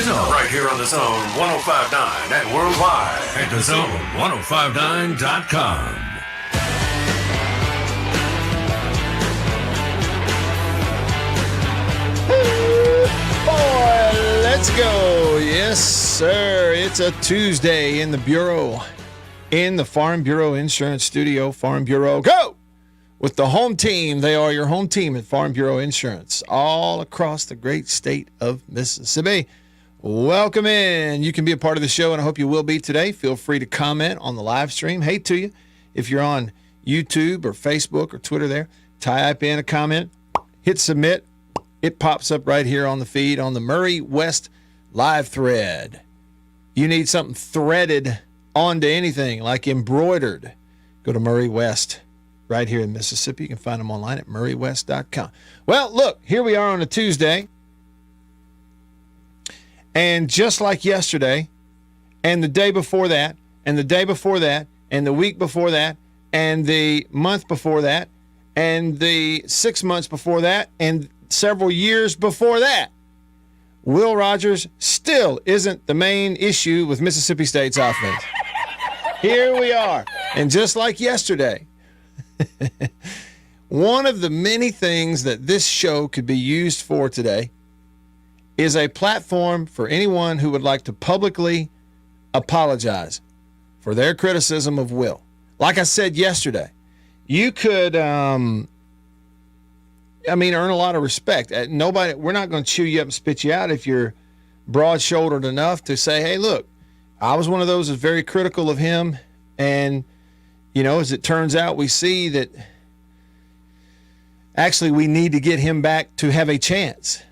to know. Right here on the Zone 105.9 and worldwide at thezone1059.com. Boy, let's go. Yes, sir. It's a Tuesday in the Bureau, in the Farm Bureau Insurance Studio. Farm Bureau, go! With the home team. They are your home team at Farm Bureau Insurance all across the great state of Mississippi. Welcome in. You can be a part of the show, and I hope you will be today. Feel free to comment on the live stream. Hey to you. If you're on YouTube or Facebook or Twitter there, type in a comment, hit submit. It pops up right here on the feed on the Murray West live thread. You need something threaded onto anything, like embroidered, go to Murray West right here in Mississippi. You can find them online at murraywest.com. Well, look, here we are on a Tuesday. And just like yesterday, and the day before that, and the day before that, and the week before that, and the month before that, and the 6 months before that, and several years before that, Will Rogers still isn't the main issue with Mississippi State's offense. Here we are. And just like yesterday, one of the many things that this show could be used for today is a platform for anyone who would like to publicly apologize for their criticism of Will. Like I said yesterday, you could, earn a lot of respect. We're not going to chew you up and spit you out if you're broad-shouldered enough to say, hey, look, I was one of those that's very critical of him. And, as it turns out, we see that actually we need to get him back to have a chance.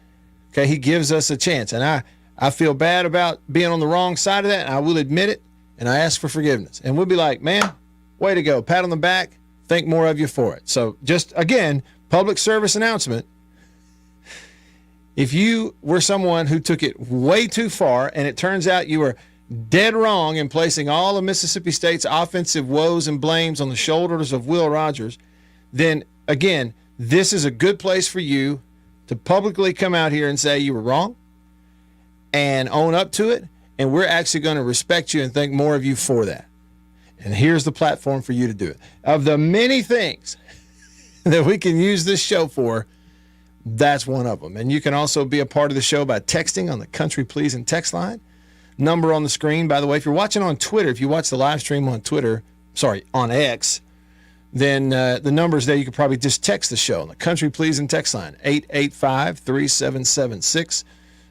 Okay, he gives us a chance. And I feel bad about being on the wrong side of that, and I will admit it, and I ask for forgiveness. And we'll be like, man, way to go. Pat on the back. Think more of you for it. So just, again, public service announcement. If you were someone who took it way too far and it turns out you were dead wrong in placing all of Mississippi State's offensive woes and blames on the shoulders of Will Rogers, then, again, this is a good place for you to publicly come out here and say you were wrong and own up to it, and we're actually going to respect you and think more of you for that. And here's the platform for you to do it. Of the many things that we can use this show for, that's one of them. And you can also be a part of the show by texting on the Country Pleasing text line. Number on the screen, by the way. If you're watching on Twitter, if you watch the live stream on on X, then the number's there. You could probably just text the show on the Country Pleasing text line, 885-3776.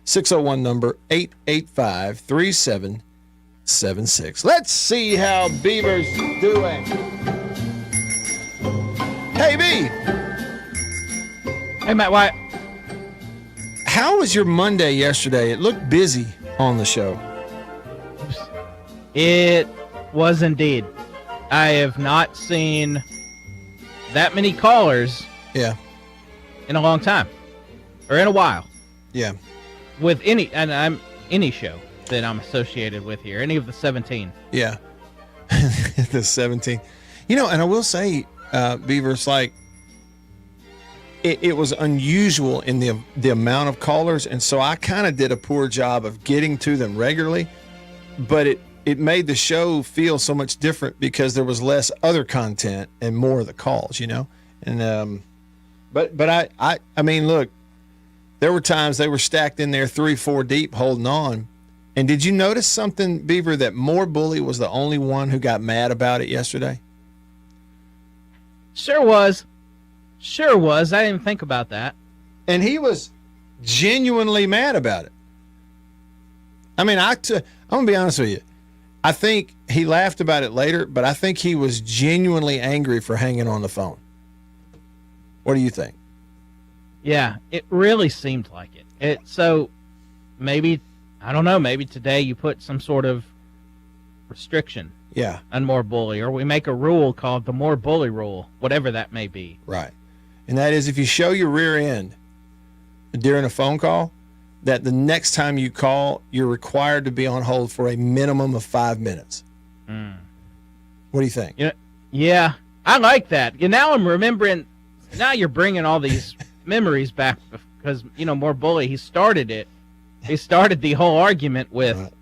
601 number, 885-3776. Let's see how Beaver's doing. Hey, B. Hey, Matt Wyatt. How was your Monday yesterday? It looked busy on the show. It was indeed. I have not seen that many callers in a long time. Or in a while. Yeah. With any show that I'm associated with here. Any of the 17. Yeah. The 17. And I will say, Beaver's like, it was unusual in the amount of callers, and so I kind of did a poor job of getting to them regularly, but it made the show feel so much different because there was less other content and more of the calls, and but I mean, look, there were times they were stacked in there 3-4 deep holding on. And did you notice something, Beaver, that More Bully was the only one who got mad about it yesterday? Sure was. I didn't even think about that. And he was genuinely mad about it. I mean, I'm going to be honest with you. I think he laughed about it later, but I think he was genuinely angry for hanging on the phone. What do you think? Yeah, it really seemed like it. So maybe, I don't know, maybe today you put some sort of restriction on More Bully, or we make a rule called the More Bully rule, whatever that may be. Right. And that is, if you show your rear end during a phone call, that the next time you call, you're required to be on hold for a minimum of 5 minutes. What do you think? Yeah, I like that. Now I'm remembering, now you're bringing all these memories back because, More Bully, he started it He started the whole argument with,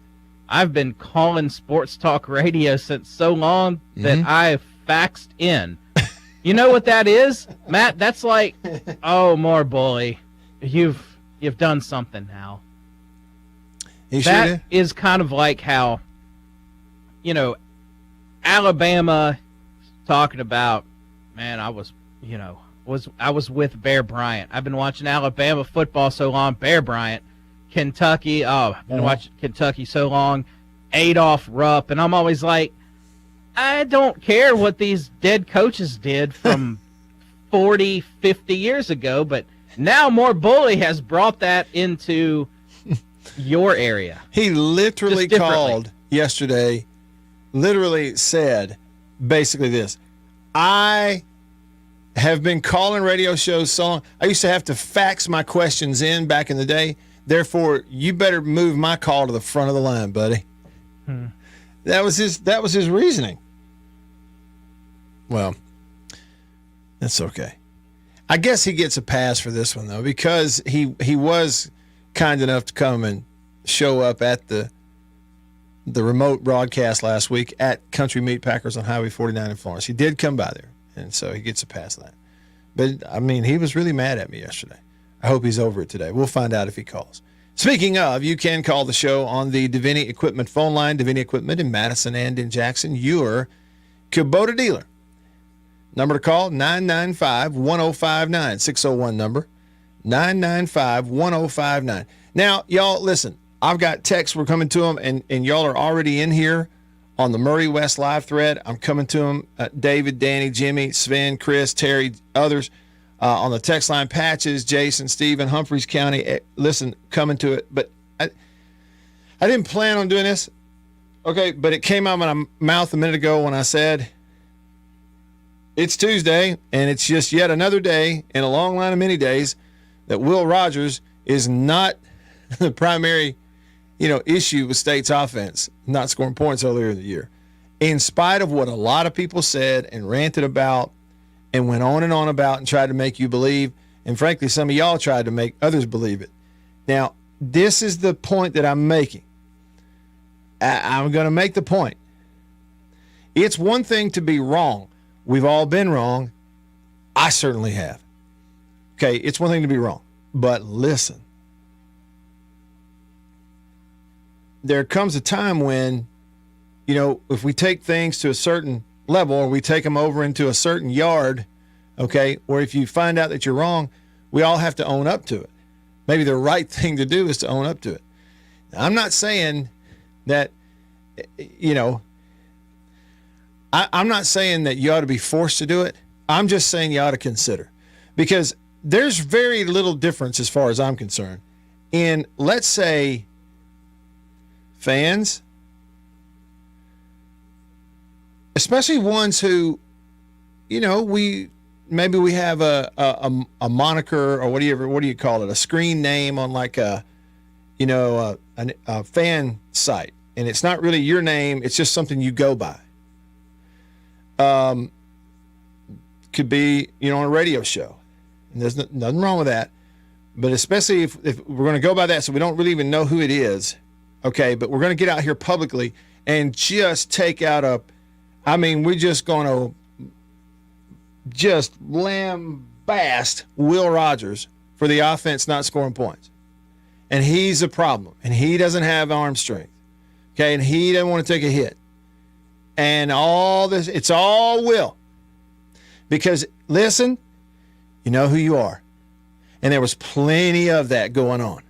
I've been calling sports talk radio since so long that I faxed in. You know what that is, Matt? That's like, oh, more bully. You've done something now. That is kind of like how, Alabama talking about, man, I was with Bear Bryant. I've been watching Alabama football so long. Bear Bryant. Kentucky, I've been watching Kentucky so long. Adolph Rupp. And I'm always like, I don't care what these dead coaches did from 40, 50 years ago, but now more bully has brought that into your area. He literally called yesterday, literally said basically this. I have been calling radio shows so long. I used to have to fax my questions in back in the day. Therefore, you better move my call to the front of the line, buddy. That was his reasoning. Well, that's okay. I guess he gets a pass for this one, though, because he was kind enough to come and show up at the remote broadcast last week at Country Meat Packers on Highway 49 in Florence. He did come by there, and so he gets a pass on that. But, I mean, he was really mad at me yesterday. I hope he's over it today. We'll find out if he calls. Speaking of, you can call the show on the Davini Equipment phone line. Davini Equipment in Madison and in Jackson, your Kubota dealer. Number to call, 995-1059, 601 number, 995-1059. Now, y'all, listen, I've got texts. We're coming to them, and y'all are already in here on the Murray West live thread. I'm coming to them, David, Danny, Jimmy, Sven, Chris, Terry, others. On the text line, Patches, Jason, Stephen, Humphreys County. Listen, coming to it. But I didn't plan on doing this. Okay, but it came out of my mouth a minute ago when I said it's Tuesday, and it's just yet another day in a long line of many days that Will Rogers is not the primary, issue with State's offense, not scoring points earlier in the year. In spite of what a lot of people said and ranted about and went on and on about and tried to make you believe, and frankly, some of y'all tried to make others believe it. Now, this is the point that I'm making. I'm going to make the point. It's one thing to be wrong. We've all been wrong. I certainly have. Okay, it's one thing to be wrong. But listen, there comes a time when, if we take things to a certain level or we take them over into a certain yard, okay, or if you find out that you're wrong, we all have to own up to it. Maybe the right thing to do is to own up to it. Now, I'm not saying that, I'm not saying that you ought to be forced to do it. I'm just saying you ought to consider, because there's very little difference as far as I'm concerned in, let's say, fans, especially ones who, we have a moniker, or what do you call it, a screen name on like a fan site, and it's not really your name, it's just something you go by. Could be, on a radio show, and there's nothing wrong with that, but especially if we're going to go by that, so we don't really even know who it is, okay, but we're going to get out here publicly and just take out we're just going to just lambast Will Rogers for the offense not scoring points. And he's a problem. And he doesn't have arm strength. Okay, and he doesn't want to take a hit. And all this, it's all Will. Because, listen, you know who you are. And there was plenty of that going on.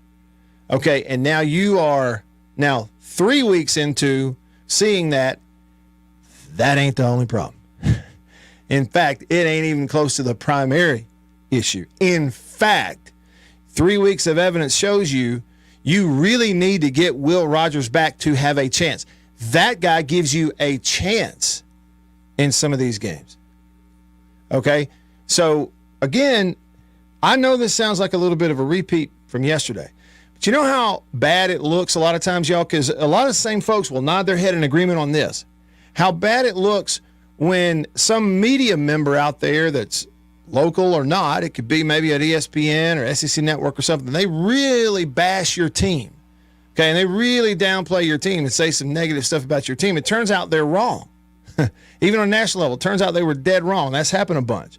Okay, and now you are 3 weeks into seeing that ain't the only problem. In fact, it ain't even close to the primary issue. In fact, 3 weeks of evidence shows you really need to get Will Rogers back to have a chance. That guy gives you a chance in some of these games. Okay? So, again, I know this sounds like a little bit of a repeat from yesterday. But you know how bad it looks a lot of times, y'all? Because a lot of the same folks will nod their head in agreement on this. How bad it looks when some media member out there that's local or not, it could be maybe at ESPN or SEC Network or something, they really bash your team. Okay, and they really downplay your team and say some negative stuff about your team. It turns out they're wrong. Even on a national level, it turns out they were dead wrong. That's happened a bunch.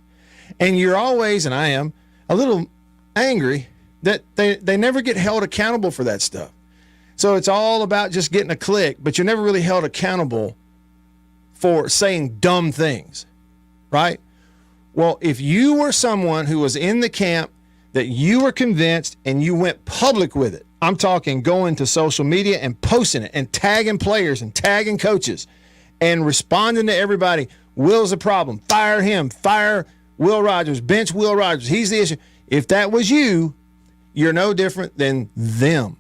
And you're always, and I am, a little angry that they never get held accountable for that stuff. So it's all about just getting a click, but you're never really held accountable for saying dumb things, right? Well, if you were someone who was in the camp that you were convinced and you went public with it, I'm talking going to social media and posting it and tagging players and tagging coaches and responding to everybody, Will's a problem, fire him, fire Will Rogers, bench Will Rogers, he's the issue. If that was you, you're no different than them.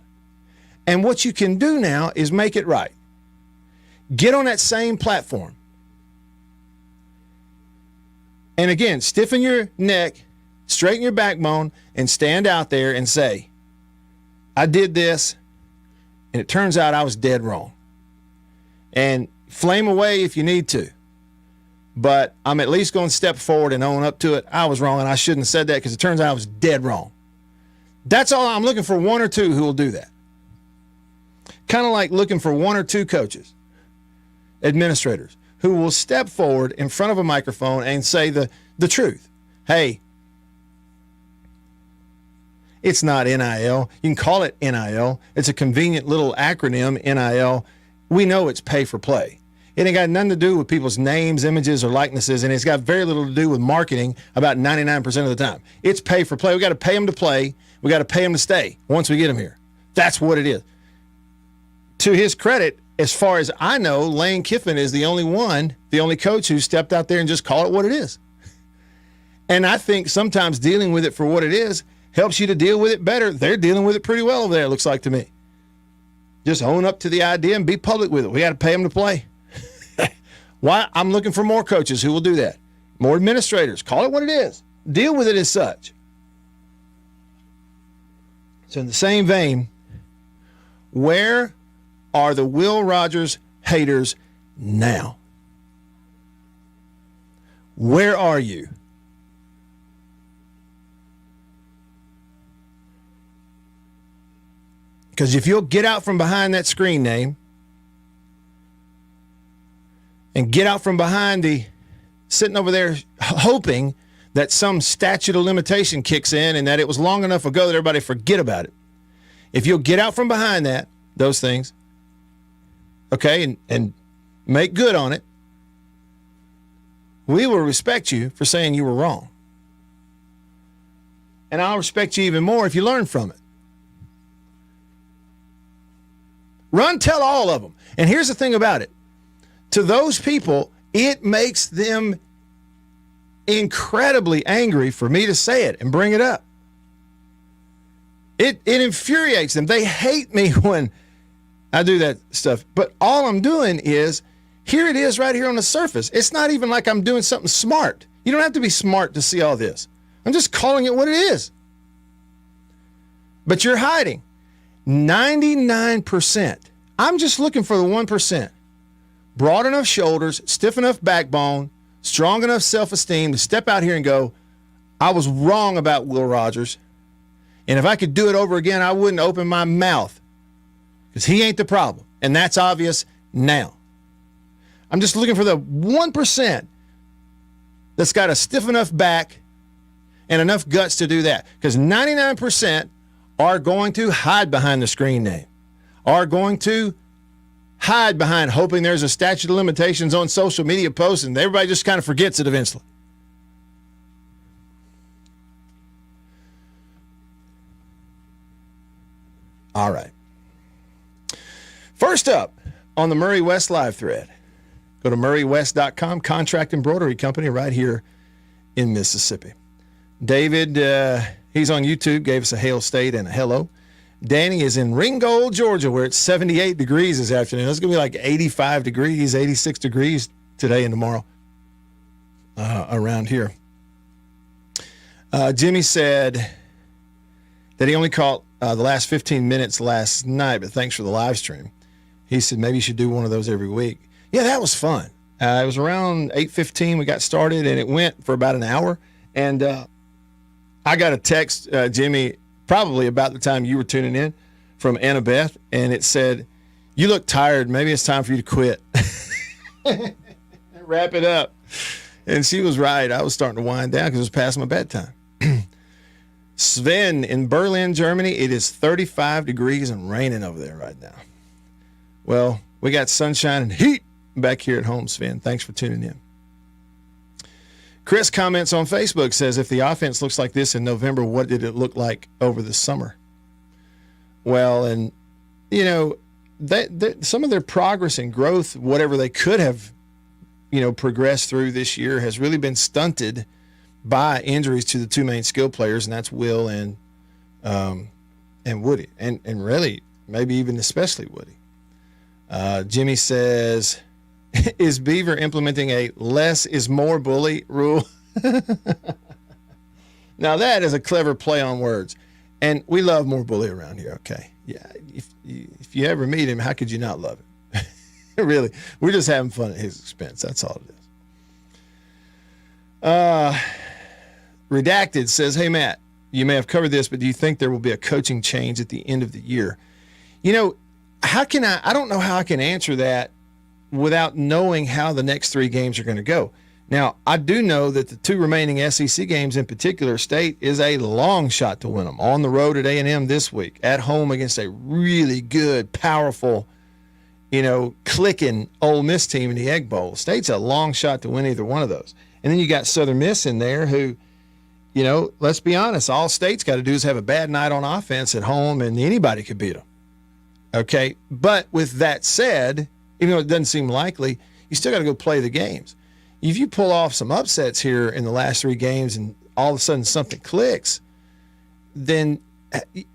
And what you can do now is make it right. Get on that same platform. And again, stiffen your neck, straighten your backbone, and stand out there and say, I did this, and it turns out I was dead wrong. And flame away if you need to. But I'm at least going to step forward and own up to it. I was wrong, and I shouldn't have said that because it turns out I was dead wrong. That's all. I'm looking for one or two who will do that. Kind of like looking for one or two coaches, administrators, who will step forward in front of a microphone and say the truth. Hey, it's not NIL. You can call it NIL. It's a convenient little acronym, NIL. We know it's pay for play. It ain't got nothing to do with people's names, images, or likenesses, and it's got very little to do with marketing about 99% of the time. It's pay for play. We got to pay them to play. We got to pay them to stay once we get them here. That's what it is. To his credit, as far as I know, Lane Kiffin is the only coach who stepped out there and just called it what it is. And I think sometimes dealing with it for what it is helps you to deal with it better. They're dealing with it pretty well over there, it looks like to me. Just own up to the idea and be public with it. We got to pay them to play. Why? I'm looking for more coaches who will do that. More administrators. Call it what it is. Deal with it as such. So in the same vein, where are the Will Rogers haters now? Where are you? Because if you'll get out from behind that screen name and get out from behind the sitting over there hoping that some statute of limitation kicks in and that it was long enough ago that everybody forget about it. If you'll get out from behind those things, okay, and make good on it, we will respect you for saying you were wrong. And I'll respect you even more if you learn from it. Run tell all of them. And here's the thing about it. To those people, it makes them incredibly angry for me to say it and bring it up. It infuriates them. They hate me when I do that stuff. But all I'm doing is, here it is right here on the surface. It's not even like I'm doing something smart. You don't have to be smart to see all this. I'm just calling it what it is. But you're hiding. 99%. I'm just looking for the 1%. Broad enough shoulders, stiff enough backbone, strong enough self-esteem to step out here and go, I was wrong about Will Rogers. And if I could do it over again, I wouldn't open my mouth. Because he ain't the problem. And that's obvious now. I'm just looking for the 1% that's got a stiff enough back and enough guts to do that. Because 99% are going to hide behind the screen name, are going to hide behind hoping there's a statute of limitations on social media posts, and everybody just kind of forgets it eventually. All right. First up on the Murray West live thread, go to murraywest.com, contract embroidery company right here in Mississippi. David, he's on YouTube, gave us a hail state and a hello. Danny is in Ringgold, Georgia, where it's 78 degrees this afternoon. It's going to be like 85 degrees, 86 degrees today and tomorrow around here. Jimmy said that he only caught the last 15 minutes last night, but thanks for the live stream. He said maybe you should do one of those every week. Yeah, that was fun. It was around 8:15 we got started, and it went for about an hour. And I got a text, Jimmy, probably about the time you were tuning in, from Annabeth, and it said, "You look tired. Maybe it's time for you to quit." Wrap it up. And she was right. I was starting to wind down because it was past my bedtime. Sven in Berlin, Germany, it is 35 degrees and raining over there right now. Well, we got sunshine and heat back here at home, Sven. Thanks for tuning in. Chris comments on Facebook, says, if the offense looks like this in November, what did it look like over the summer? Well, and, you know, some of their progress and growth, whatever they could have, you know, progressed through this year, has really been stunted by injuries to the two main skill players, and that's Will and Woody, and really maybe even especially Woody. Jimmy says, is Beaver implementing a less is more bully rule? Now that is a clever play on words, and we love more bully around here. Okay, yeah. If you ever meet him, how could you not love him? Really, we're just having fun at his expense. That's all it is. Redacted says, hey, Matt, you may have covered this, but do you think there will be a coaching change at the end of the year? You know, I don't know how I can answer that without knowing how the next 3 games are going to go. Now, I do know that the 2 remaining SEC games in particular, State is a long shot to win them. On the road at A&M this week, at home against a really good, powerful, you know, clicking Ole Miss team in the Egg Bowl. State's a long shot to win either one of those. And then you got Southern Miss in there who, you know, let's be honest, all State's got to do is have a bad night on offense at home and anybody could beat them. Okay? But with that said, even though it doesn't seem likely, you still got to go play the games. If you pull off some upsets here in the last 3 games and all of a sudden something clicks, then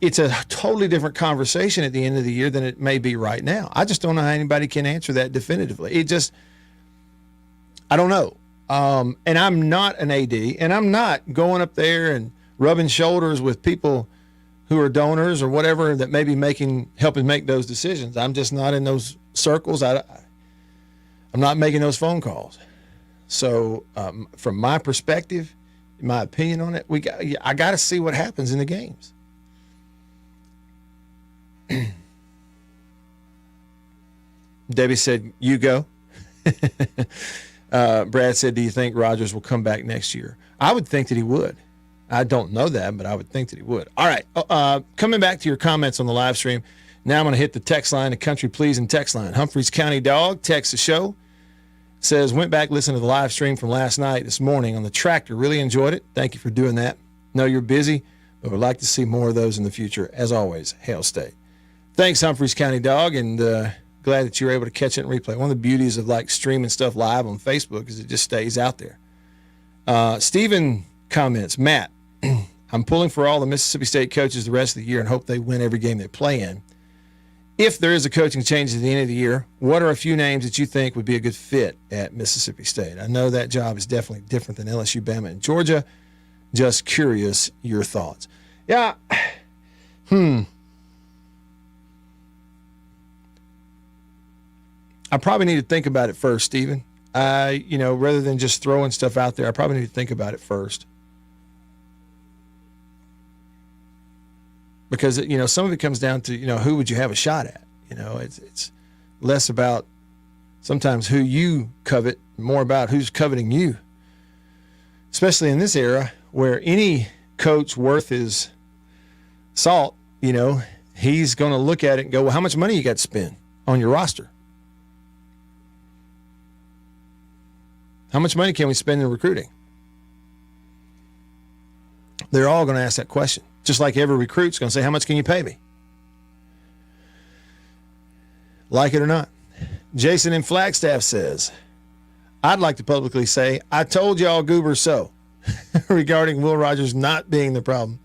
it's a totally different conversation at the end of the year than it may be right now. I just don't know how anybody can answer that definitively. I don't know. And I'm not an AD, and I'm not going up there and rubbing shoulders with people who are donors or whatever that may be helping make those decisions. I'm just not in those circles. I'm not making those phone calls. So from my perspective, my opinion on it, I got to see what happens in the games. Debbie said, you go. Brad said, do you think Rodgers will come back next year? I would think that he would. I don't know that, but I would think that he would. All right. Coming back to your comments on the live stream. Now I'm going to hit the text line, the country pleasing text line. Humphreys County Dog texts the show. Says, went back, listened to the live stream from last night, this morning on the tractor. Really enjoyed it. Thank you for doing that. Know you're busy, but would like to see more of those in the future. As always, Hail State. Thanks, Humphreys County Dog, and glad that you were able to catch it and replay. One of the beauties of like streaming stuff live on Facebook is it just stays out there. Stephen comments, Matt, I'm pulling for all the Mississippi State coaches the rest of the year and hope they win every game they play in. If there is a coaching change at the end of the year, what are a few names that you think would be a good fit at Mississippi State? I know that job is definitely different than LSU, Bama, and Georgia. Just curious your thoughts. Yeah. I probably need to think about it first, Stephen. Rather than just throwing stuff out there, I probably need to think about it first. Because, some of it comes down to, who would you have a shot at? It's less about sometimes who you covet, more about who's coveting you. Especially in this era where any coach worth his salt, he's going to look at it and go, well, how much money you got to spend on your roster? How much money can we spend in recruiting? They're all going to ask that question. Just like every recruit's going to say, how much can you pay me? Like it or not. Jason in Flagstaff says, I'd like to publicly say, I told y'all goobers so, regarding Will Rogers not being the problem.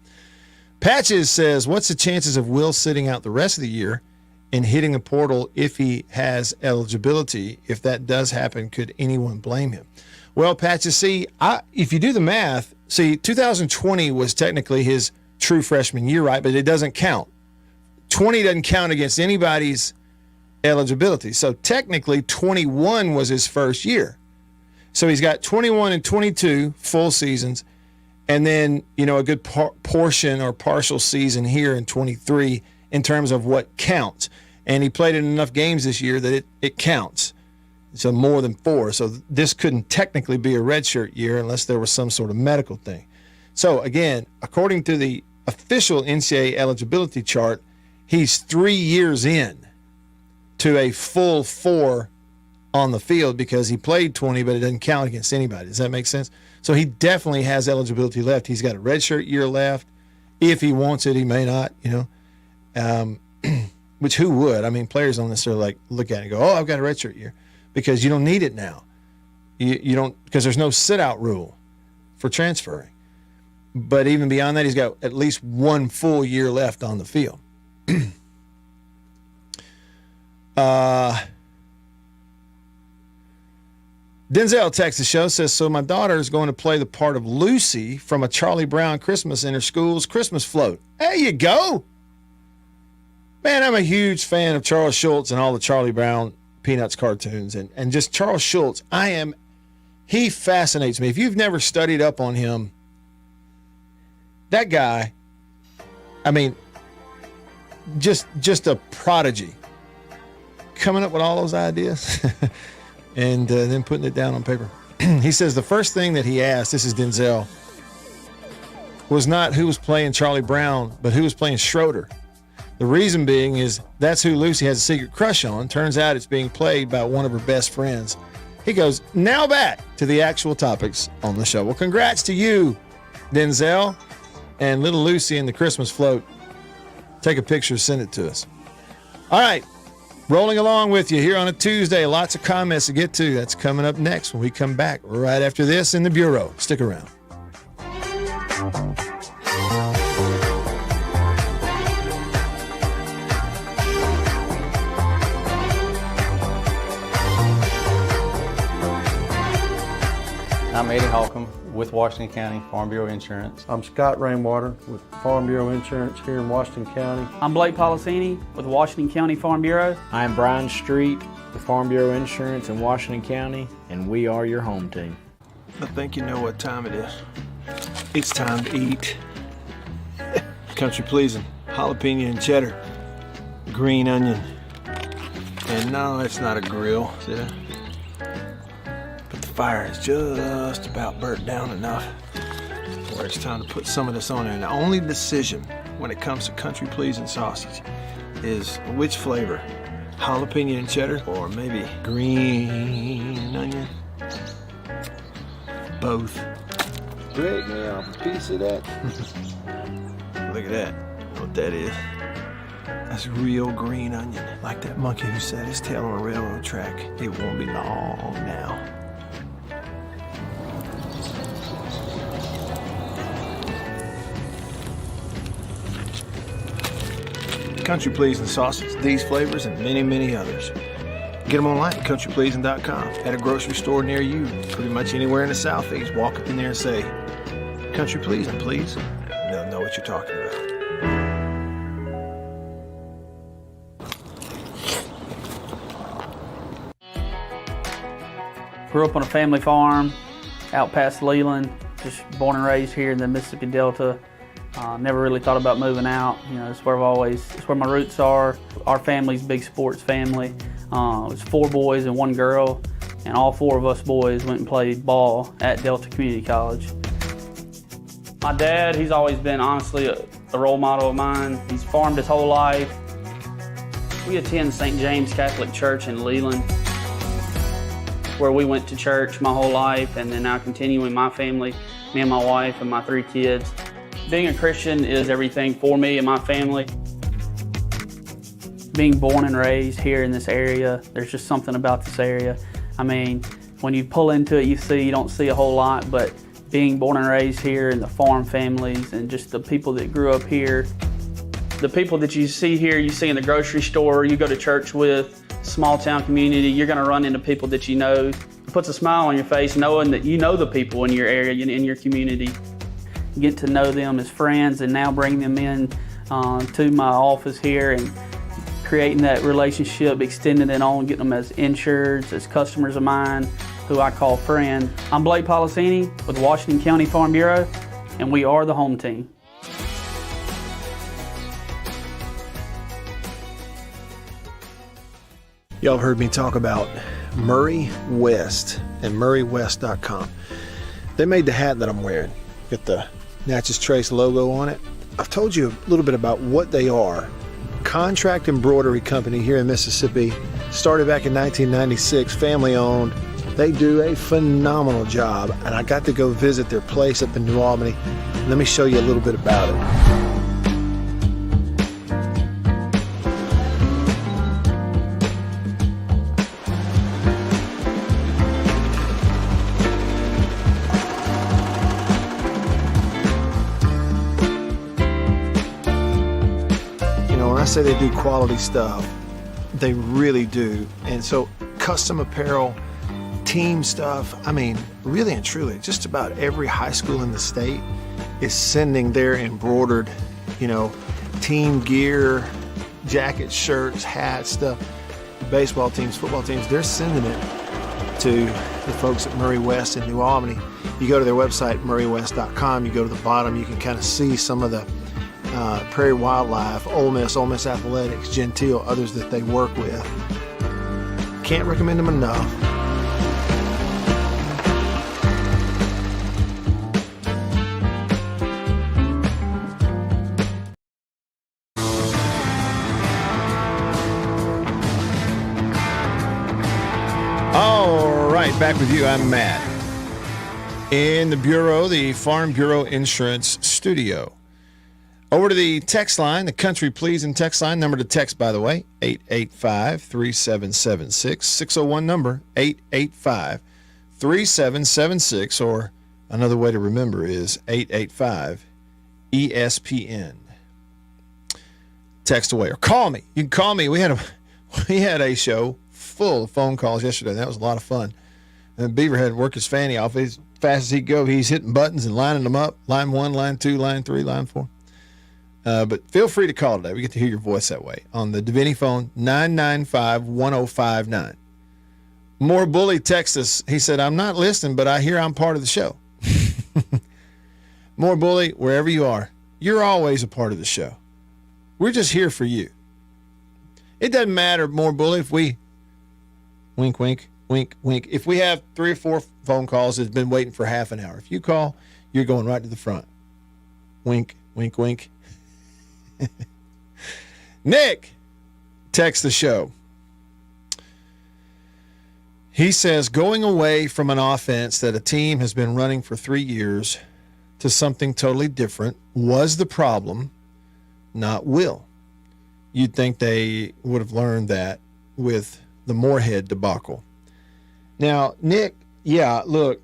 Patches says, what's the chances of Will sitting out the rest of the year and hitting the portal if he has eligibility? If that does happen, could anyone blame him? Well, Patches, if you do the math, 2020 was technically his true freshman year, right? But it doesn't count. 20 doesn't count against anybody's eligibility. So technically 21 was his first year. So he's got 21 and 22 full seasons, and then, a good portion or partial season here in 23 in terms of what counts. And he played in enough games this year that it counts. So more than 4. So this couldn't technically be a redshirt year unless there was some sort of medical thing. So again, according to the official NCAA eligibility chart, he's 3 years in to a full 4 on the field because he played 20, but it doesn't count against anybody. Does that make sense? So he definitely has eligibility left. He's got a redshirt year left. If he wants it, he may not, which who would? I mean, players don't necessarily look at it and go, oh, I've got a redshirt year, because you don't need it now. You don't, because there's no sit-out rule for transferring. But even beyond that, he's got at least 1 full year left on the field. Denzel texts the show, says, so my daughter is going to play the part of Lucy from A Charlie Brown Christmas in her school's Christmas float. There you go. Man, I'm a huge fan of Charles Schultz and all the Charlie Brown Peanuts cartoons. And just Charles Schultz, he fascinates me. If you've never studied up on him, that guy, I mean, just a prodigy. Coming up with all those ideas and then putting it down on paper. He says the first thing that he asked, this is Denzel, was not who was playing Charlie Brown, but who was playing Schroeder. The reason being is that's who Lucy has a secret crush on. Turns out it's being played by one of her best friends. He goes, now back to the actual topics on the show. Well, congrats to you, Denzel, and little Lucy in the Christmas float. Take a picture, send it to us. All right, rolling along with you here on a Tuesday. Lots of comments to get to. That's coming up next when we come back right after this in the Bureau. Stick around. I'm Eddie Holcomb with Washington County Farm Bureau Insurance. I'm Scott Rainwater with Farm Bureau Insurance here in Washington County. I'm Blake Policini with Washington County Farm Bureau. I'm Brian Street with Farm Bureau Insurance in Washington County, and we are your home team. I think you know what time it is. It's time to eat. Country pleasing, jalapeno and cheddar, green onion. And no, it's not a grill, see that? But the fire is just about burnt down enough where it's time to put some of this on there. And the only decision when it comes to country pleasing sausage is which flavor, jalapeno and cheddar or maybe green onion. Both. Break me off a piece of that. Look at that. What that is. That's real green onion. Like that monkey who set his tail on a railroad track. It won't be long now. Country Pleasing sausage, these flavors, and many, many others. Get them online at countrypleasing.com. At a grocery store near you, pretty much anywhere in the Southeast. Walk up in there and say, Country Pleasing, please. And they'll know what you're talking about. Grew up on a family farm out past Leland, just born and raised here in the Mississippi Delta. Never really thought about moving out. You know, it's where my roots are. Our family's a big sports family. It was 4 boys and 1 girl, and all 4 of us boys went and played ball at Delta Community College. My dad, he's always been honestly a role model of mine. He's farmed his whole life. We attend St. James Catholic Church in Leland, where we went to church my whole life, and then now continuing my family, me and my wife and my 3 kids. Being a Christian is everything for me and my family. Being born and raised here in this area, there's just something about this area. I mean, when you pull into it, you don't see a whole lot, but being born and raised here and the farm families and just the people that grew up here, the people that you see here, you see in the grocery store, you go to church with, small town community, you're gonna run into people that you know. It puts a smile on your face knowing that you know the people in your area, in your community. Get to know them as friends and now bring them in to my office here and creating that relationship, extending it on, getting them as insureds, as customers of mine, who I call friend. I'm Blake Policini with Washington County Farm Bureau, and we are the home team. Y'all have heard me talk about Murray West and murraywest.com. They made the hat that I'm wearing. Got the Natchez Trace logo on it. I've told you a little bit about what they are. Contract embroidery company here in Mississippi. Started back in 1996, family owned. They do a phenomenal job, and I got to go visit their place up in New Albany. Let me show you a little bit about it. I say they do quality stuff. They really do. And so custom apparel, team stuff, I mean, really and truly, just about every high school in the state is sending their embroidered, team gear, jackets, shirts, hats, stuff. Baseball teams, football teams, they're sending it to the folks at Murray West in New Albany. You go to their website, murraywest.com, you go to the bottom, you can kind of see some of the Prairie Wildlife, Ole Miss Athletics, Gentile, others that they work with. Can't recommend them enough. All right, back with you. I'm Matt. In the Bureau, the Farm Bureau Insurance Studio. Over to the text line, the Country Pleasing text line. Number to text, by the way, 885-3776. 601 number, 885-3776. Or another way to remember is 885-ESPN. Text away or call me. You can call me. We had a show full of phone calls yesterday. That was a lot of fun. And Beaver had to work his fanny off. As fast as he could go, he's hitting buttons and lining them up. Line 1, line 2, line 3, line 4. But feel free to call today. We get to hear your voice that way on the Davini phone, 995-1059. More Bully texts us. He said, I'm not listening, but I hear I'm part of the show. More Bully, wherever you are, you're always a part of the show. We're just here for you. It doesn't matter, More Bully, if we wink, wink, wink, wink. If we have 3 or 4 phone calls that's been waiting for half an hour, if you call, you're going right to the front. Wink, wink, wink. Nick texts the show. He says, going away from an offense that a team has been running for 3 years to something totally different was the problem, not will. You'd think they would have learned that with the Moorhead debacle. Now, Nick, yeah, look,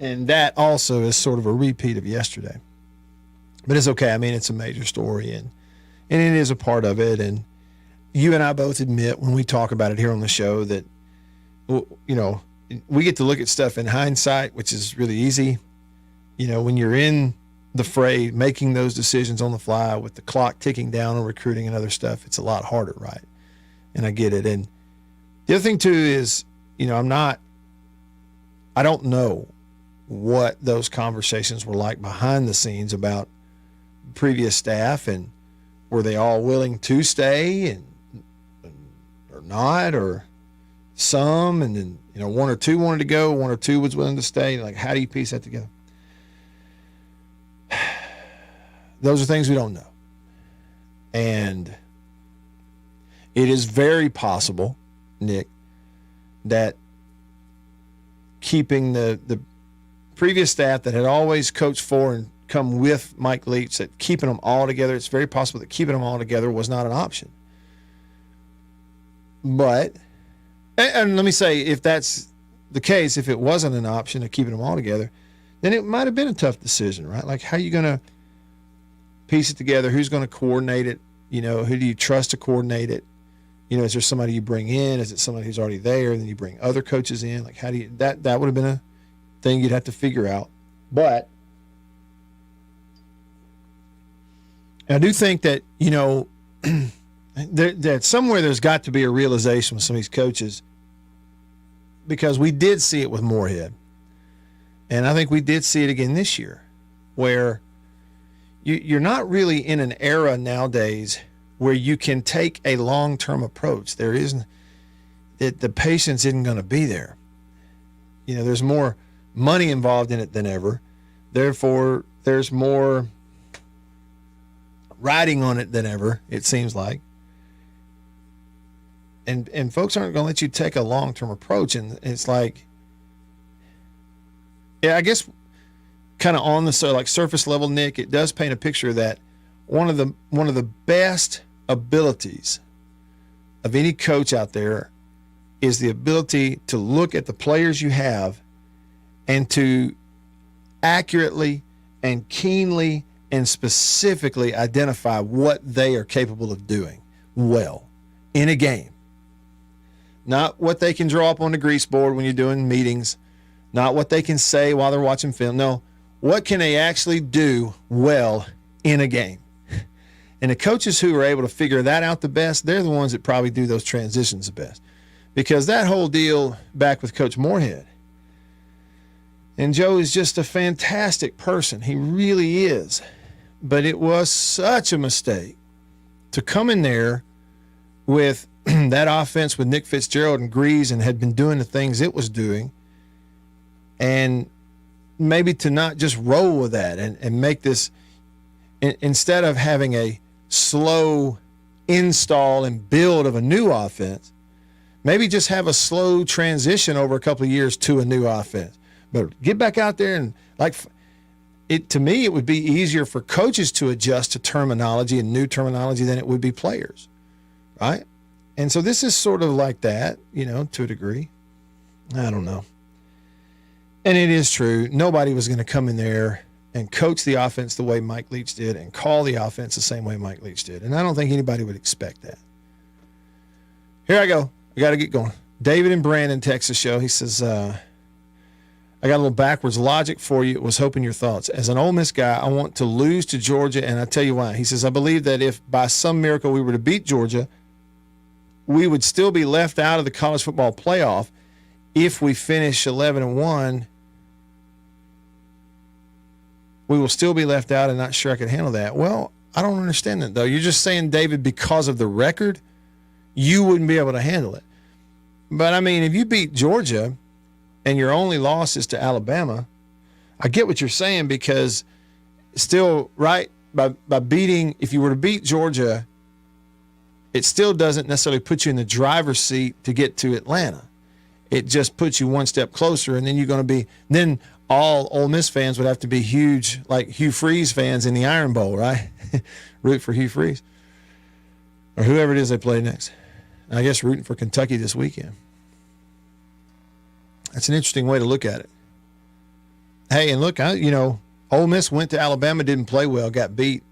and that also is sort of a repeat of yesterday. But it's okay. I mean, it's a major story, and it is a part of it. And you and I both admit when we talk about it here on the show that, we get to look at stuff in hindsight, which is really easy. When you're in the fray, making those decisions on the fly with the clock ticking down on recruiting and other stuff, it's a lot harder, right? And I get it. And the other thing, too, is, I don't know what those conversations were like behind the scenes about previous staff, and were they all willing to stay or not, or some, and then 1 or 2 wanted to go, 1 or 2 was willing to stay. Like, how do you piece that together? Those are things we don't know. And it is very possible, Nick, that keeping the previous staff that had always coached for and come with Mike Leach, that keeping them all together, it's very possible that keeping them all together was not an option. But, and let me say, if that's the case, if it wasn't an option of keeping them all together, then it might have been a tough decision, right? Like, how are you going to piece it together? Who's going to coordinate it? Who do you trust to coordinate it? Is there somebody you bring in? Is it somebody who's already there? And then you bring other coaches in? Like, how do you, that would have been a thing you'd have to figure out. But I do think that, that somewhere there's got to be a realization with some of these coaches, because we did see it with Moorhead. And I think we did see it again this year, where you're not really in an era nowadays where you can take a long-term approach. There isn't the patience isn't going to be there. You know, there's more money involved in it than ever. Therefore, there's more riding on it than ever, it seems like. And folks aren't going to let you take a long-term approach. And it's like, yeah, I guess kind of on the surface level, Nick, it does paint a picture that one of the best abilities of any coach out there is the ability to look at the players you have and to accurately and keenly and specifically identify what they are capable of doing well in a game. Not what they can draw up on the grease board when you're doing meetings, not what they can say while they're watching film. No, what can they actually do well in a game? And the coaches who are able to figure that out the best, they're the ones that probably do those transitions the best. Because that whole deal back with Coach Moorhead, and Joe is just a fantastic person. He really is. But it was such a mistake to come in there with that offense with Nick Fitzgerald and Grease and had been doing the things it was doing, and maybe to not just roll with that and make this, instead of having a slow install and build of a new offense, maybe just have a slow transition over a couple of years to a new offense. But get back out there and to me, it would be easier for coaches to adjust to terminology and new terminology than it would be players, right? And so this is sort of like that, you know, to a degree. I don't know. And it is true. Nobody was going to come in there and coach the offense the way Mike Leach did and call the offense the same way Mike Leach did. And I don't think anybody would expect that. Here I go. I got to get going. David and Brandon text the show. He says, I got a little backwards logic for you. Was hoping your thoughts. As an Ole Miss guy, I want to lose to Georgia, and I tell you why. He says, I believe that if by some miracle we were to beat Georgia, we would still be left out of the college football playoff if we finish 11-1. We will still be left out, and not sure I could handle that. Well, I don't understand that, though. You're just saying, David, because of the record, you wouldn't be able to handle it. But, I mean, if you beat Georgia and your only loss is to Alabama, I get what you're saying, because still, right, by beating, if you were to beat Georgia, it still doesn't necessarily put you in the driver's seat to get to Atlanta. It just puts you one step closer, and then you're going to be – then all Ole Miss fans would have to be huge, like Hugh Freeze fans in the Iron Bowl, right? Root for Hugh Freeze or whoever it is they play next. I guess rooting for Kentucky this weekend. That's an interesting way to look at it. Hey, and look, Ole Miss went to Alabama, didn't play well, got beat.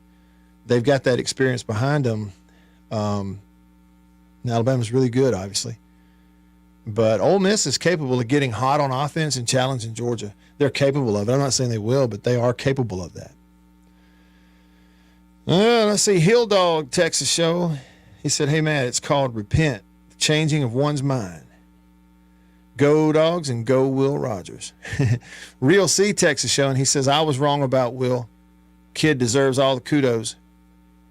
They've got that experience behind them. Alabama's really good, obviously. But Ole Miss is capable of getting hot on offense and challenging Georgia. They're capable of it. I'm not saying they will, but they are capable of that. Let's see. Hill Dog texts the show. He said, hey, Matt, it's called Repent, the changing of one's mind. Go Dogs and go Will Rogers. Real C texts the show, and he says, I was wrong about Will. Kid deserves all the kudos.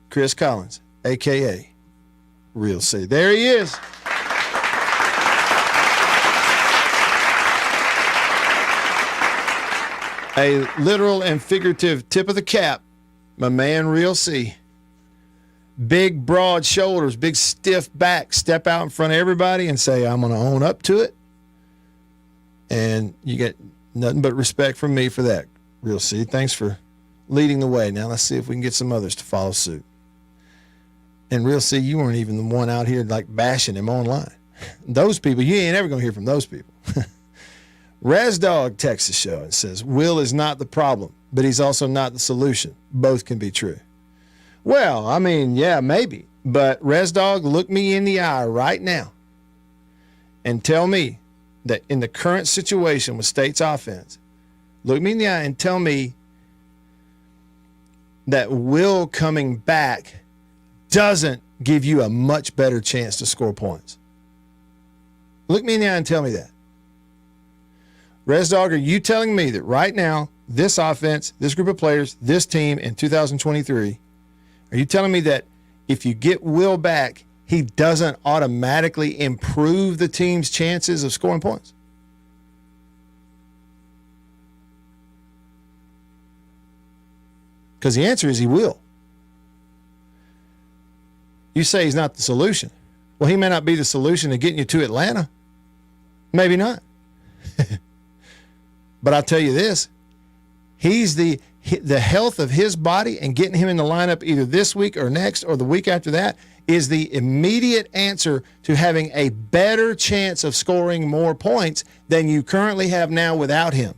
Chris Collins, a.k.a. Real C. There he is. A literal and figurative tip of the cap, my man Real C. Big, broad shoulders, big, stiff back. Step out in front of everybody and say, I'm going to own up to it. And you get nothing but respect from me for that, Real C. Thanks for leading the way. Now let's see if we can get some others to follow suit. And Real C, you weren't even the one out here like bashing him online. Those people, you ain't ever going to hear from those people. Res Dog texts the show and says, Will is not the problem, but he's also not the solution. Both can be true. Well, I mean, yeah, maybe. But Res Dog, look me in the eye right now and tell me that in the current situation with State's offense, look me in the eye and tell me that Will coming back doesn't give you a much better chance to score points. Look me in the eye and tell me that. Res Dog, are you telling me that right now, this offense, this group of players, this team in 2023, are you telling me that if you get Will back, he doesn't automatically improve the team's chances of scoring points? Because the answer is he will. You say he's not the solution. Well, he may not be the solution to getting you to Atlanta. Maybe not. But I'll tell you this. He's the health of his body and getting him in the lineup either this week or next or the week after that is the immediate answer to having a better chance of scoring more points than you currently have now without him.